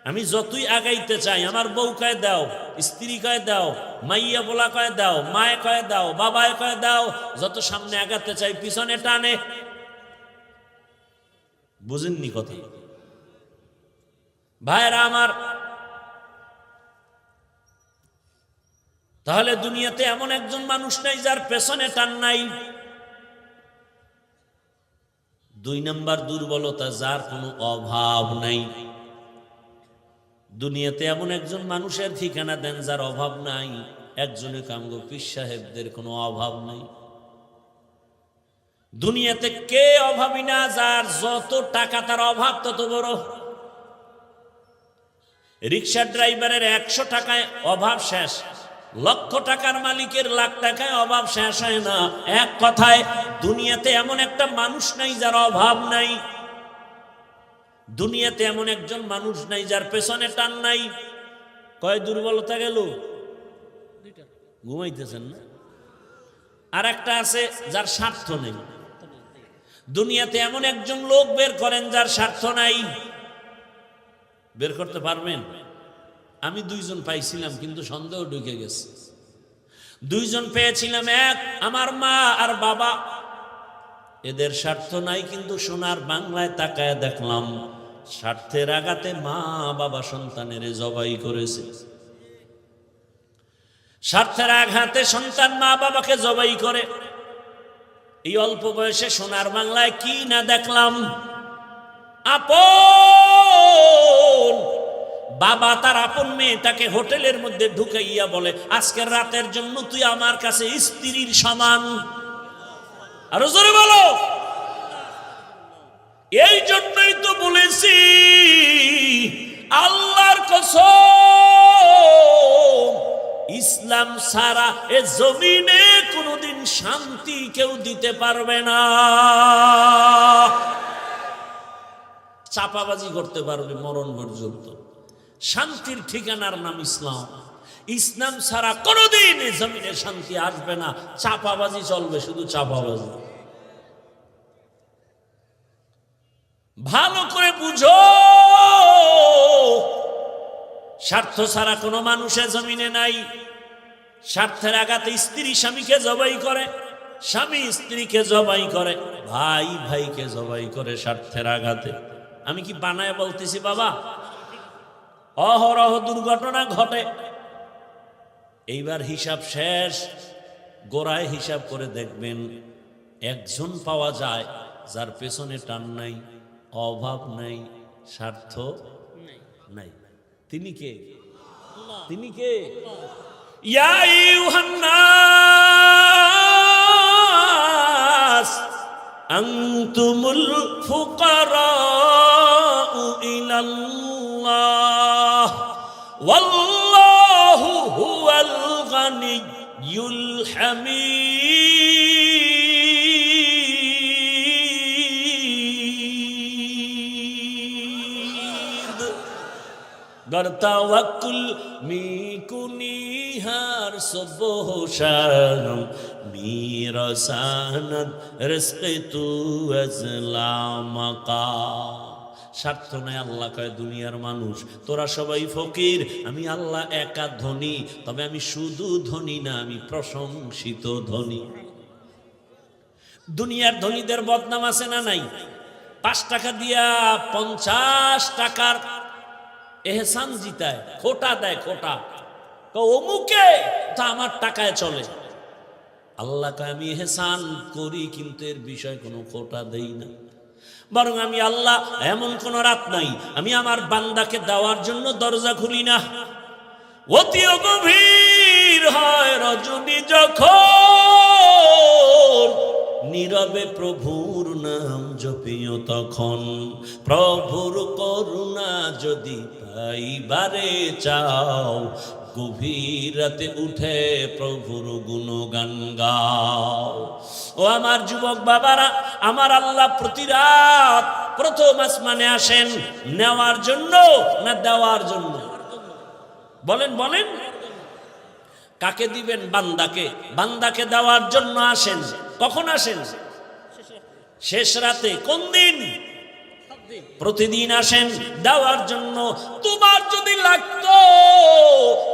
আমি যতই আগাইতে চাই, আমার বউ কয় দাও, স্ত্রী কয় দাও, মাইয়া বলা কয় দাও, মায়ে কয় দাও, বাবায় কয় দাও, যত সামনে আগাতে চাই পিছনে টানে। বুঝেননি কথা? ভাইরা আমার, তাহলে দুনিয়াতে এমন একজন মানুষ নাই যার পেছনে টান নাই। দুই নাম্বার দুর্বলতা, যার কোনো অভাব নাই। দুনিয়াতে এমন একজন মানুষের ঠিকানা দেন যার অভাব নাই। একজনে কামগো পীর সাহেবদের কোনো অভাব নাই। দুনিয়াতে কে অভাবী না? যার যত টাকা তার অভাব তত বড়। রিক্সা ড্রাইভারের 100 টাকায় অভাব শেষ, লক্ষ টাকার মালিকের লাখ টাকায় অভাব শেষ হয় না। এক কথায় দুনিয়াতে এমন একটা মানুষ নাই যার অভাব নাই। দুনিয়াতে এমন একজন মানুষ নাই যার পেছনে টান নাই। কয় দুর্বলতা গেল? ঘুমাইতেছেন না? আর একটা আছে যার স্বার্থ নেই। দুনিয়াতে এমন একজন লোক বের করেন যার স্বার্থ নাই। বের করতে পারবেন? আমি 2 জন পাইছিলাম, কিন্তু সন্দেহ ঢুকে গেছে। 2 জন পেয়েছিলাম, এক আমার মা আর বাবা। এদের স্বার্থ নাই, কিন্তু সোনার বাংলায় তাকায় দেখলাম স্বার্থের আঘাতে মা বাবা সন্তানের জবাই করেছে। স্বার্থের আঘাতে সন্তান মা বাবাকে জবাই করে। এই অল্প বয়সে সোনার বাংলায় কি না দেখলাম। আপন বাবা তার আপন মেয়েটাকে হোটেলের মধ্যে ঢুকাইয়া বলে, আজকের রাতের জন্য তুই আমার কাছে স্ত্রীর সমান। আরো জোরে বলো। এই জন্যই তো বলেছি, আল্লাহর কসম, ইসলাম ছাড়া এ জমিনে কোনোদিন শান্তি কেউ দিতে পারবে না। চাপাবাজি করতে পারবে মরণ পর্যন্ত। শান্তির ঠিকানার নাম ইসলাম। ইসলাম ছাড়া কোনোদিন এ জমিনে শান্তি আসবে না। চাপাবাজি চলবে, শুধু চাপাবাজি। ভালো করে বুঝো, স্বার্থ ছাড়া কোনো মানুষের জমিনে নাই। স্বার্থের আঘাতে স্ত্রী স্বামীকে জবাই করে, স্বামী স্ত্রীকে জবাই করে, ভাই ভাইকে জবাই করে স্বার্থের আঘাতে। আমি কি বানায় বলতেছি বাবা? অহরহ দুর্ঘটনা ঘটে। এইবার হিসাব শেষ, গোড়ায় হিসাব করে দেখবেন একজন পাওয়া যায় যার পেছনে টান নাই, অভাব নাই, স্বার্থ নাই। তিনি কে? তিনি কে? ইয়া আইয়ুহান নাস আনতুমুল ফুকারাউ ইলাল্লাহ ওয়াল্লাহু হুয়াল গানিয়্যুল হামিদ। गर तवक्कुल मीकुनी हर सुबह शाम मेरा सानद रिस्क तू अज़लामका। স্বার্থ নাই। আল্লাহ কয়, দুনিয়ার মানুষ তোরা সবাই ফকির, আমি আল্লাহ একা ধনী। তবে আমি শুধু ধনী না, আমি প্রশংসিত ধনী। দুনিয়ার ধনীদের বদনাম আছে না নাই? 5 টাকা দিয়া 50 টাকার এহসান জিতায়, খোটা দেয়, খোটা। অমুকে তা আমার টাকায় চলে। আল্লাহ কয়, আমি এহসান করি, কিন্তু এর বিষয় কোনো খোটা দেই না। বরং আমি আল্লাহ এমন কোন রাত নাই আমি আমার বান্দাকে দেওয়ার জন্য দরজা খুলি না। অতি গভীর হয় রজনী যখন, নীরবে প্রভুর নাম জপিও তখন। প্রভুর করুণা যদি পাইবারে চাও, গভীর রাতে উঠে প্রভুর গুণগান গাও। ও আমার যুবক বাবারা, আমার আল্লাহ প্রতি রাত প্রথম আসমানে আসেন নেওয়ার জন্য না দেওয়ার জন্য? বলেন বলেন। কাকে দিবেন? বান্দাকে। বান্দাকে দেওয়ার জন্য আসেন। কখন আসেন? শেষ রাতে। কোন দিন? প্রতিদিন আসেন দেওয়ার জন্য। তোমার যদি লাগতো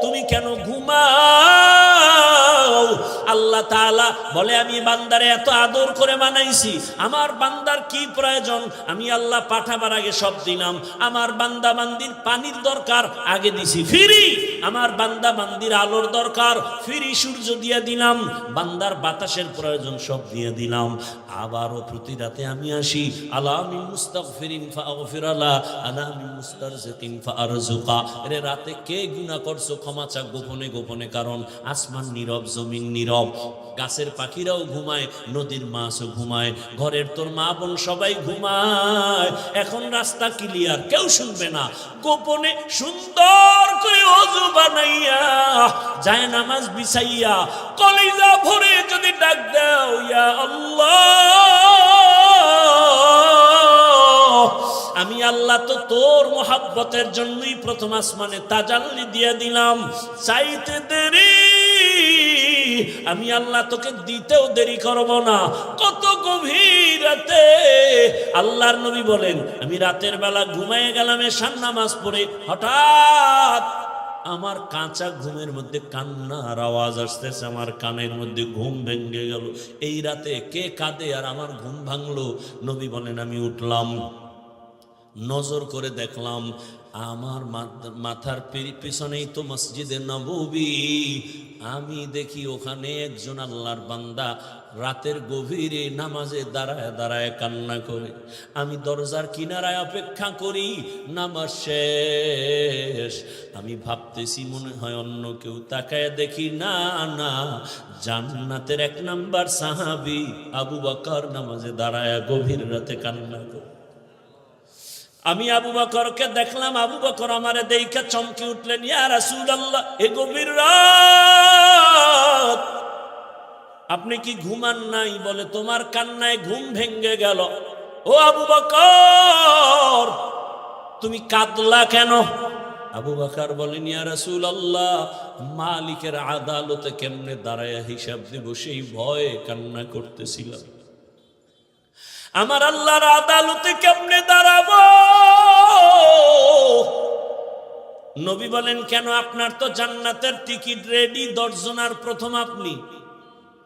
তুমি কেন ঘুমাও? আল্লাহ তাআলা বলে আমি বান্দারে এত আদর করে বানাইছি, আমার বান্দার কি প্রয়োজন আমি আল্লাহ পাঠাবার আগে সব দিলাম। আমার বান্দা বান্দির পানির দরকার আগে দিছি ফ্রি, আমার বান্দা বান্দির আলোর দরকার ফ্রি সূর্য দিয়ে দিলাম, বান্দার বাতাসের প্রয়োজন সব দিয়ে দিলাম। আবারও প্রতি রাতে আমি আসি, আলামি মুস্তাগফিরিন ফাগফিরালা, আলামি মুস্তারজিকিন ফারজুকা। এরে রাতে কে গুনাহ করছো ক্ষমা চা গোপনে গোপনে, কারণ আসমান নীরব, জমিন নীরব, গাছের পাখিরাও ঘুমায়, নদীর মাছও ঘুমায়, ঘরের তোর মা বোন সবাই ঘুমায়। এখন রাস্তা ক্লিয়ার, কেউ শুনবে না, গোপনে সুন্দর করে ওযু বানাইয়া যায় নামাজ বিছাইয়া কলিজা ভরে যদি ডাক দাও ইয়া আল্লাহ, আমি আল্লাহ তো তোর মোহাব্বতের জন্যই প্রথম আসমানে তাজাল্লি দিয়ে দিলাম, চাইতে দেরি আমি আল্লাহ তোকে দিতেও দেরি করব না। কত গভীর রাতে আল্লাহর নবী বলেন আমি রাতের বেলা ঘুমায়ে গেলাম এশার নামাজ পড়ে, হঠাৎ আমার কাঁচা ঘুমের মধ্যে কান্নার আওয়াজ আসতেছে, আমার কানের মধ্যে ঘুম ভেঙে গেল। এই রাতে কে কাঁদে আর আমার ঘুম ভাঙলো? নবী বলেন আমি উঠলাম, নজর করে দেখলাম আমার মাথার পিছনেই তো মসজিদে নববী। আমি দেখি ওখানে একজন আল্লাহর বান্দা রাতের গভীরে নামাজে দাঁড়ায় দাঁড়ায় কান্না করে। আমি দরজার কিনারায় অপেক্ষা করি, নামাজ শেষ। আমি ভাবতেছি মনে হয় অন্য কেউ, তাকায় দেখি না না, জান্নাতের 1 নাম্বার সাহাবী আবু বকর নামাজে দাঁড়ায় গভীর রাতে কান্না করে। আমি আবু বকরকে দেখলাম, আবু বকর আমারে দেখে চমকে উঠলেন, ইয়া রাসূলুল্লাহ এ গভীর রাত আপনি কি ঘুমান নাই? বলে তোমার কান্নায় ঘুম ভেঙে গেল। ও আবু বকর তুমি কাঁদলা কেন? আবু বকর বলেন ইয়া রাসূলুল্লাহ মালিকের আদালতে কেমনে দাঁড়ায় হিসাব দেব সেই ভয়ে কান্না করতেছিলাম। আমার আল্লাহর আদালতে কেমনে দাঁড়াবো? নবী বলেন কেন? আপনার তো জান্নাতের টিকিট রেডি, 10 জনের প্রথম আপনি।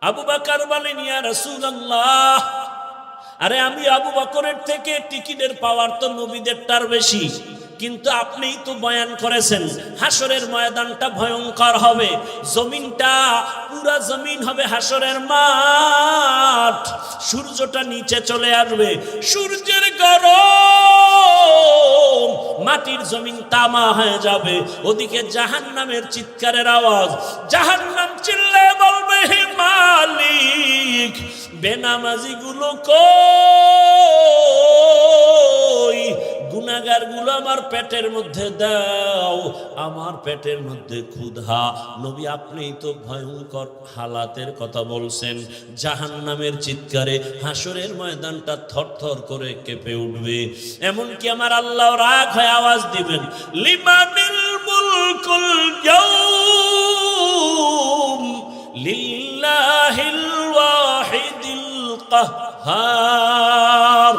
আবু বকর বলেন ইয়া রাসূলুল্লাহ আরে আমি আবু বকরের থেকে টিকিটের পাওয়ার তো নবীদেরটার বেশি, কিন্তু আপনিই তো বয়ান করেছেন হাসরের ময়দানটা ভয়ঙ্কর হবে, জমিনটা পুরা জমিন হবে হাসরের মাঠ, সূর্যটা নিচে চলে আসবে, সূর্যের গরম মাটির জমিন তামা হয়ে যাবে, ওদিকে জাহান্নামের চিৎকারের আওয়াজ, জাহান্নাম চিল্লায় বলবে হে মালিক বেনামাজি গুলো কই, গুনাহগার গুলো আমার পেটের মধ্যে দাও, আমার পেটের মধ্যে ক্ষুধা। নবী আপনিই তো ভয়ঙ্কর হালাতের কথা বলছেন, জাহান্নামের চিৎকারে হাসরের ময়দানটা থরথর করে কেঁপে উঠবে। এমনকি আমার আল্লাহ রাগ হয়ে আওয়াজ দিবেন লিমানিল মুলকুল ইয়াউম লিল্লাহিল ওয়াহিদিল কাহ্হার।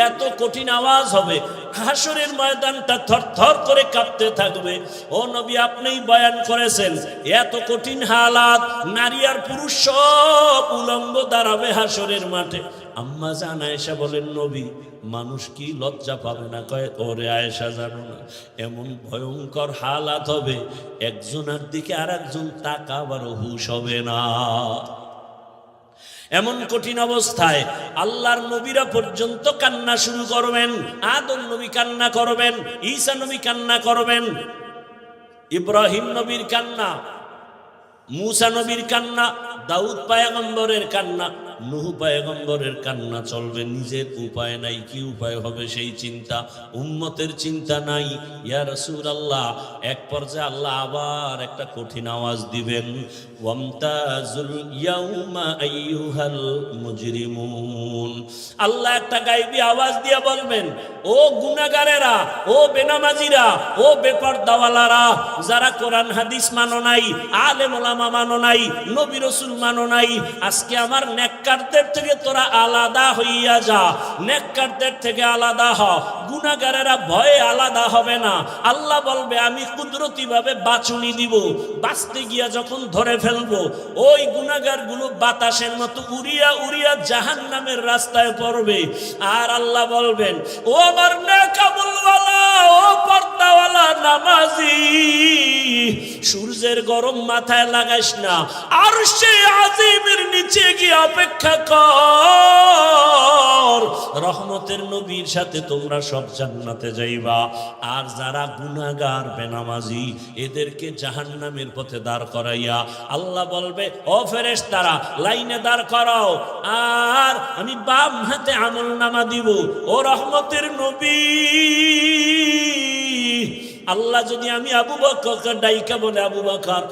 এত কঠিন আওয়াজ হবে, হাসরের ময়দানটা থরথর করে কাঁপতে থাকবে। ও নবী আপনিই বয়ান করেছেন এত কঠিন হালাত, নারী আর পুরুষ সব উলঙ্গ দাঁড়াবে হাসরের মাঠে। আম্মা জান আয়েশা বলেন নবী মানুষ কি লজ্জা পাবে না? কয় ওরে আয়েশা জানো না এমন ভয়ঙ্কর হালাত হবে একজনের দিকে আর একজন তাকাবারও হুঁশ হবে না। এমন কঠিন অবস্থায় আল্লাহর নবীরা পর্যন্ত কান্না শুরু করবেন। আদম নবী কান্না করবেন, ঈসা নবী কান্না করবেন, ইব্রাহিম নবীর কান্না, মুসা নবীর কান্না, দাউদ পয়গম্বরের কান্না, নূহ পয়গম্বরের কান্না চলবে। নিজের উপায় নাই, কি উপায় হবে সেই চিন্তা, উম্মতের চিন্তা নাই। ইয়া রাসূলুল্লাহ এক পর্যায়ে আল্লাহ আবার একটা কঠিন আওয়াজ দিবেন, ওয়ামতাজুল ইয়াউমা আইয়ুহাল মুজরিমুন। আল্লাহ একটা গায়বী আওয়াজ দিয়ে বলবেন ও গুনাহগারেরা, ও বেনামাজিরা, ও বেপরদাওয়ালারা, যারা কোরআন হাদিস মানো নাই, আলেম ওলামা মানো নাই, নবী রাসূল মানো নাই, আজকে আমার নেক নেককারদের থেকে তোরা আলাদা হইয়া যা, নেককারদের থেকে আলাদা হ, গুনাহগারেরা ভয়ে আলাদা হবে না। আল্লাহ বলবে আমি কুদরতি ভাবে বাছুনি দিব, বাঁচতে গিয়া যখন ধরে ফেলবো ওই গুনাহগারগুলো বাতাসের মতো উড়িয়া উড়িয়া জাহান্নামের রাস্তায় পড়বে। আর আল্লাহ বলবেন ও আমার নেকামলওয়ালা, ও পর্দাওয়ালা নামাজি, সূর্যের গরম মাথায় লাগাইস না, আরশে আজিমের নিচে গিয়ে অপেক্ষা কর, রহমতের নবীর সাথে তোমরা সব জান্নাতে যাইবা। আর যারা গুনাহগার বেনামাজি এদেরকে জাহান্নামের পথে দাঁড় করাইয়া আল্লাহ বলবে ও ফেরেশতারা লাইনে দাঁড় করাও, আর আমি বাম হাতে আমলনামা দিব। ও রহমতের নবী, আল্লাহ যদি আমি আবু বকরকে ডাইকা বলে আবু বকর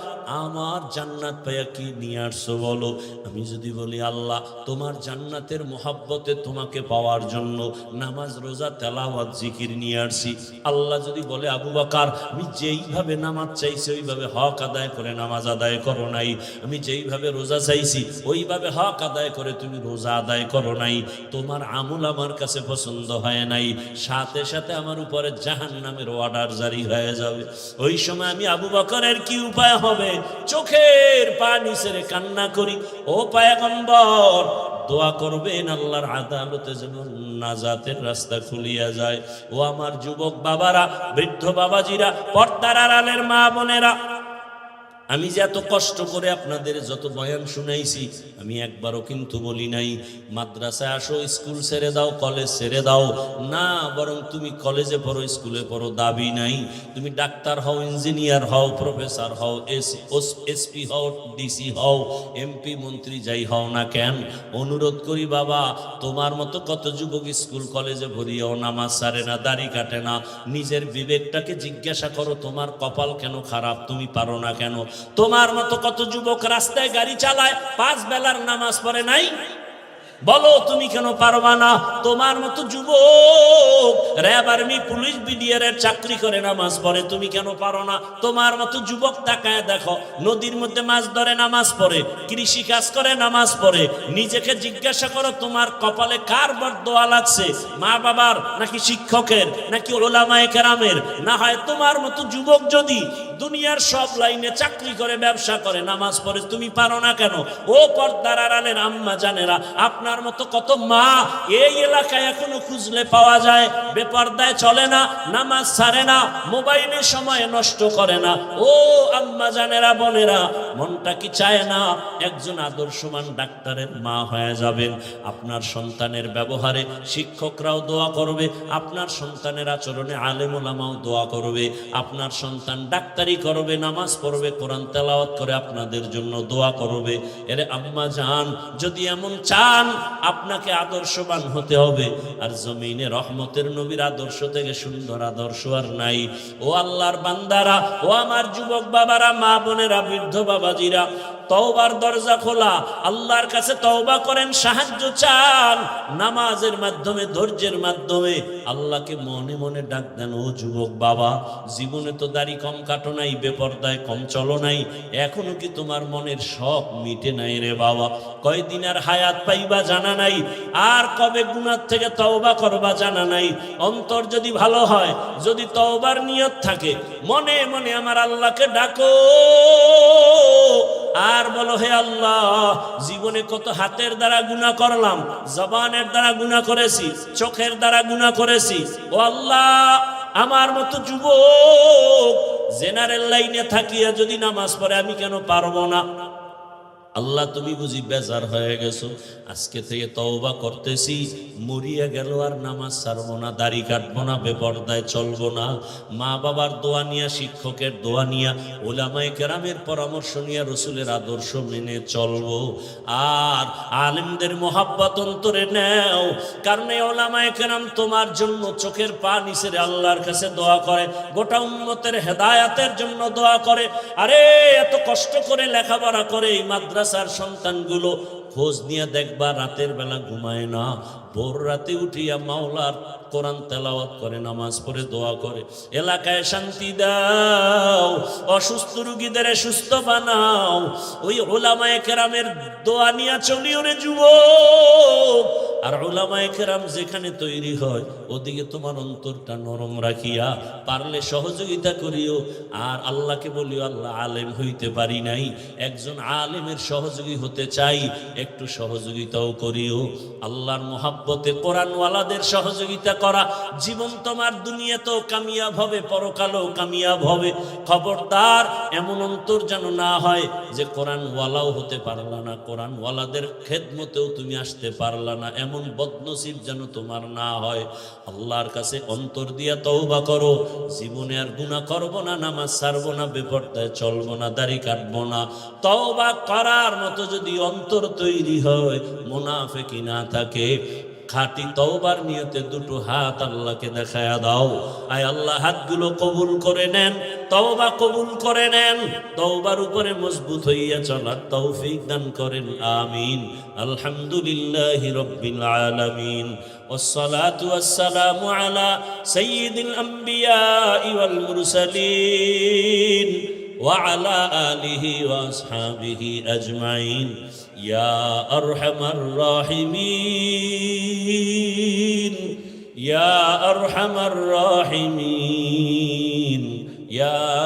আমার জান্নাত পাইয়া কি নিয়ে আসছো বলো, আমি যদি বলি আল্লাহ তোমার জান্নাতের মোহাব্বতে তোমাকে পাওয়ার জন্য নামাজ রোজা তেলাওয়াত জিকির নিয়ে আসছি, আল্লাহ যদি বলে আবু বকর আমি যেইভাবে নামাজ চাইছি ওইভাবে হক আদায় করে নামাজ আদায় করো নাই, আমি যেইভাবে রোজা চাইছি ওইভাবে হক আদায় করে তুমি রোজা আদায় করো নাই, তোমার আমল আমার কাছে পছন্দ হয় নাই, সাথে সাথে আমার উপরে জাহান্নামের অর্ডার জারি হয়ে যাবে। ওই সময় আমি আবু বকরের কি উপায় হবে? চোখের পানি ছেড়ে কান্না করি, ও পয়গম্বর দোয়া করবেন আল্লাহর আদালতে যেন নাজাতের রাস্তা খুলিয়া যায়। ও আমার যুবক বাবারা, বৃদ্ধ বাবাজিরা, পর্দার আড়ালের মা বোনেরা, আমি যে এত কষ্ট করে আপনাদের যত বয়ান শুনাইছি আমি একবারও কিন্তু বলি নাই মাদ্রাসায় আসো, স্কুল ছেড়ে দাও, কলেজ ছেড়ে দাও, না, বরং তুমি কলেজে পড়ো, স্কুলে পড়ো, দাবি নাই। তুমি ডাক্তার হও, ইঞ্জিনিয়ার হও, প্রফেসর হও, এসপি হও, ডিসি হও, এমপি মন্ত্রী যাই হও না কেন, অনুরোধ করি বাবা তোমার মতো কত যুবক স্কুল কলেজে ভরিয়াও নামাজ ছাড়ে না, দাড়ি কাটে না। নিজের বিবেকটাকে জিজ্ঞাসা করো তোমার কপাল কেন খারাপ, তুমি পারো না কেন? তোমার মতো কত যুবক রাস্তায় গাড়ি চালায়, 5 বেলার নামাজ পড়ে নাই, বলো তুমি কেন পারবা না? তোমার মতো যুবক র্যাব আর্মি পুলিশ বিডিআর এর চাকরি করে নামাজ পড়ে, তুমি কেন পারো না? তোমার মতো যুবক তাকায় দেখো, নদীর মধ্যে মাছ ধরে নামাজ পড়ে, কৃষি কাজ করে নামাজ পড়ে, নিজেকে জিজ্ঞাসা করো তোমার কপালে কার বরদোয়া লাগছে, মা বাবার নাকি শিক্ষকের নাকি উলামায়ে কেরামের? না হয় তোমার মতো যুবক যদি দুনিয়ার সব লাইনে চাকরি করে ব্যবসা করে নামাজ পড়ে, তুমি পারো না কেন? ও পর্দার আড়ালের আম্মা জানেরা, আপনার মতো কত মা এই এলাকায় এখনো খুঁজলে পাওয়া যায়, বেপর্দায় চলে না, নামাজ ছাড়ে না, মোবাইলে সময় নষ্ট করে না। ও আম্মা জানেরা, বোনেরা, মনটা কি চায় না একজন আদর্শমান ডাক্তারের মা হয়ে যাবেন? আপনার সন্তানের ব্যবহারে শিক্ষকরাও দোয়া করবে, আপনার সন্তানের আচরণে আলেম ওলামাও দোয়া করবে, আপনার সন্তান ডাক্তারি করবে, নামাজ পড়বে, কোরআন তেলাওয়াত করে আপনাদের জন্য দোয়া করবে। এরে আম্মা জান, যদি এমন চান আপনাকে আদর্শবান হতে হবে, আর জমিনে রহমতের নবীর আদর্শ থেকে সুন্দর আদর্শ আর নাই। ও আল্লাহর বান্দারা, ও আমার যুবক বাবারা, মা বোনেরা, বৃদ্ধ বাবাজিরা, তওবার দরজা খোলা, আল্লাহর কাছে তওবা করেন, সাহায্য চান, নামাজের মাধ্যমে, ধৈর্যের মাধ্যমে আল্লাহকে মনে মনে ডাক দেন। ও যুবক বাবা, জীবনে তো দাড়ি কম কাটো নাই, বেপরদায় কম চলো নাই, এখনো কি তোমার মনের শখ মিটে নাই রে বাবা? কয়দিন আর হায়াত পাইবা জানা নাই, আর কবে গুনাহ থেকে তওবা করবা জানা নাই। অন্তর যদি ভালো হয়, যদি তওবার নিয়ত থাকে, মনে মনে আমার আল্লাহকে ডাকো আর বলো হে আল্লাহ, জীবনে কত হাতের দ্বারা গুনাহ করলাম, জবানের দ্বারা গুনাহ করেছি, চোখের দ্বারা গুনাহ করেছি। ও আল্লাহ, আমার মতো যুবক জেনারেল লাইনে থাকিয়া যদি নামাজ পড়ে আমি কেন পারবো না? আল্লাহ তুমি বুঝি বেজার হয়ে গেছো, আজকে থেকে তওবা করতেছি, মরিয়া গেল আর নামাজ ছাড়বো না, দাড়ি কাটবো না, বেপরদায় চলবো না, মা বাবার দোয়া নিয়া, শিক্ষকের দোয়া নিয়া, উলামায়ে কেরামের পরামর্শ নিয়া রসুলের আদর্শ মেনে চলবো। আর আলেমদের মোহাব্বত অন্তরে নেও, কারণ এই উলামায়ে কেরাম তোমার জন্য চোখের পানি ছেড়ে আল্লাহর কাছে দোয়া করে, গোটা উম্মতের হেদায়াতের জন্য দোয়া করে। আরে এত কষ্ট করে লেখাপড়া করে এই মাদ্রাসার সন্তানগুলো খোঁজ নিয়ে দেখবা, রাতের বেলা ঘুমায় না, ভোর রাতে উঠিয়া মাওলার কোরআন তেলাওয়াত করে, নামাজ পড়ে, দোয়া করে। এলাকায় শান্তি দাও, অসুস্থ রোগীদের সুস্থ বানাও। ওই উলামায়ে কেরামের দোয়া নিয়ে চলিও রে যুবক। আর উলামায়ে কেরাম যেখানে তৈরি হয় ওদিকে তোমার অন্তরটা নরম রাখিয়া পারলে সহযোগিতা করিও। আর আল্লাহকে বলিও, আল্লাহ আলেম হইতে পারি নাই, একজন আলেমের সহযোগী হতে চাই, একটু সহযোগিতাও করিও। আল্লাহর মোহাব্বতে কোরআনওয়ালাদের সহযোগিতা করা, জীবন তোমার দুনিয়াতেও কামিয়াব হবে, পরকালেও কামিয়াব হবে। খবরদার এমন অন্তর যেন না হয় যে কোরআনওয়ালাও হতে পারলা না, কোরআনওয়ালাদের খেদমতেও তুমি আসতে পারলা না, এমন বদনসিব যেন তোমার না হয়। আল্লাহর কাছে অন্তর দিয়া তওবা করো, জীবনে আর গুনাহ করব না, নামাজ ছাড়বো না, বেপরদায় চলবো না, দাড়ি কাটবো না। তওবা করার মতো যদি অন্তর তৈরি হয়, মুনাফিকি না থাকে, খাঁটি তওবার নিয়তে দুটো হাত আল্লাহকে দেখায়া দাও। আয় আল্লাহ হাতগুলো কবুল করে নেন, তওবা কবুল করে নেন, তওবার উপরে মজবুত হইয়া চলার তৌফিক দান করেন। আমিন। আলহামদুলিল্লাহি রাব্বিল আলামিন। والصلاة والسلام على سيد الأنبياء والمرسلين وعلى آله وأصحابه أجمعين يا أرحم الراحمين يا أرحم الراحمين يا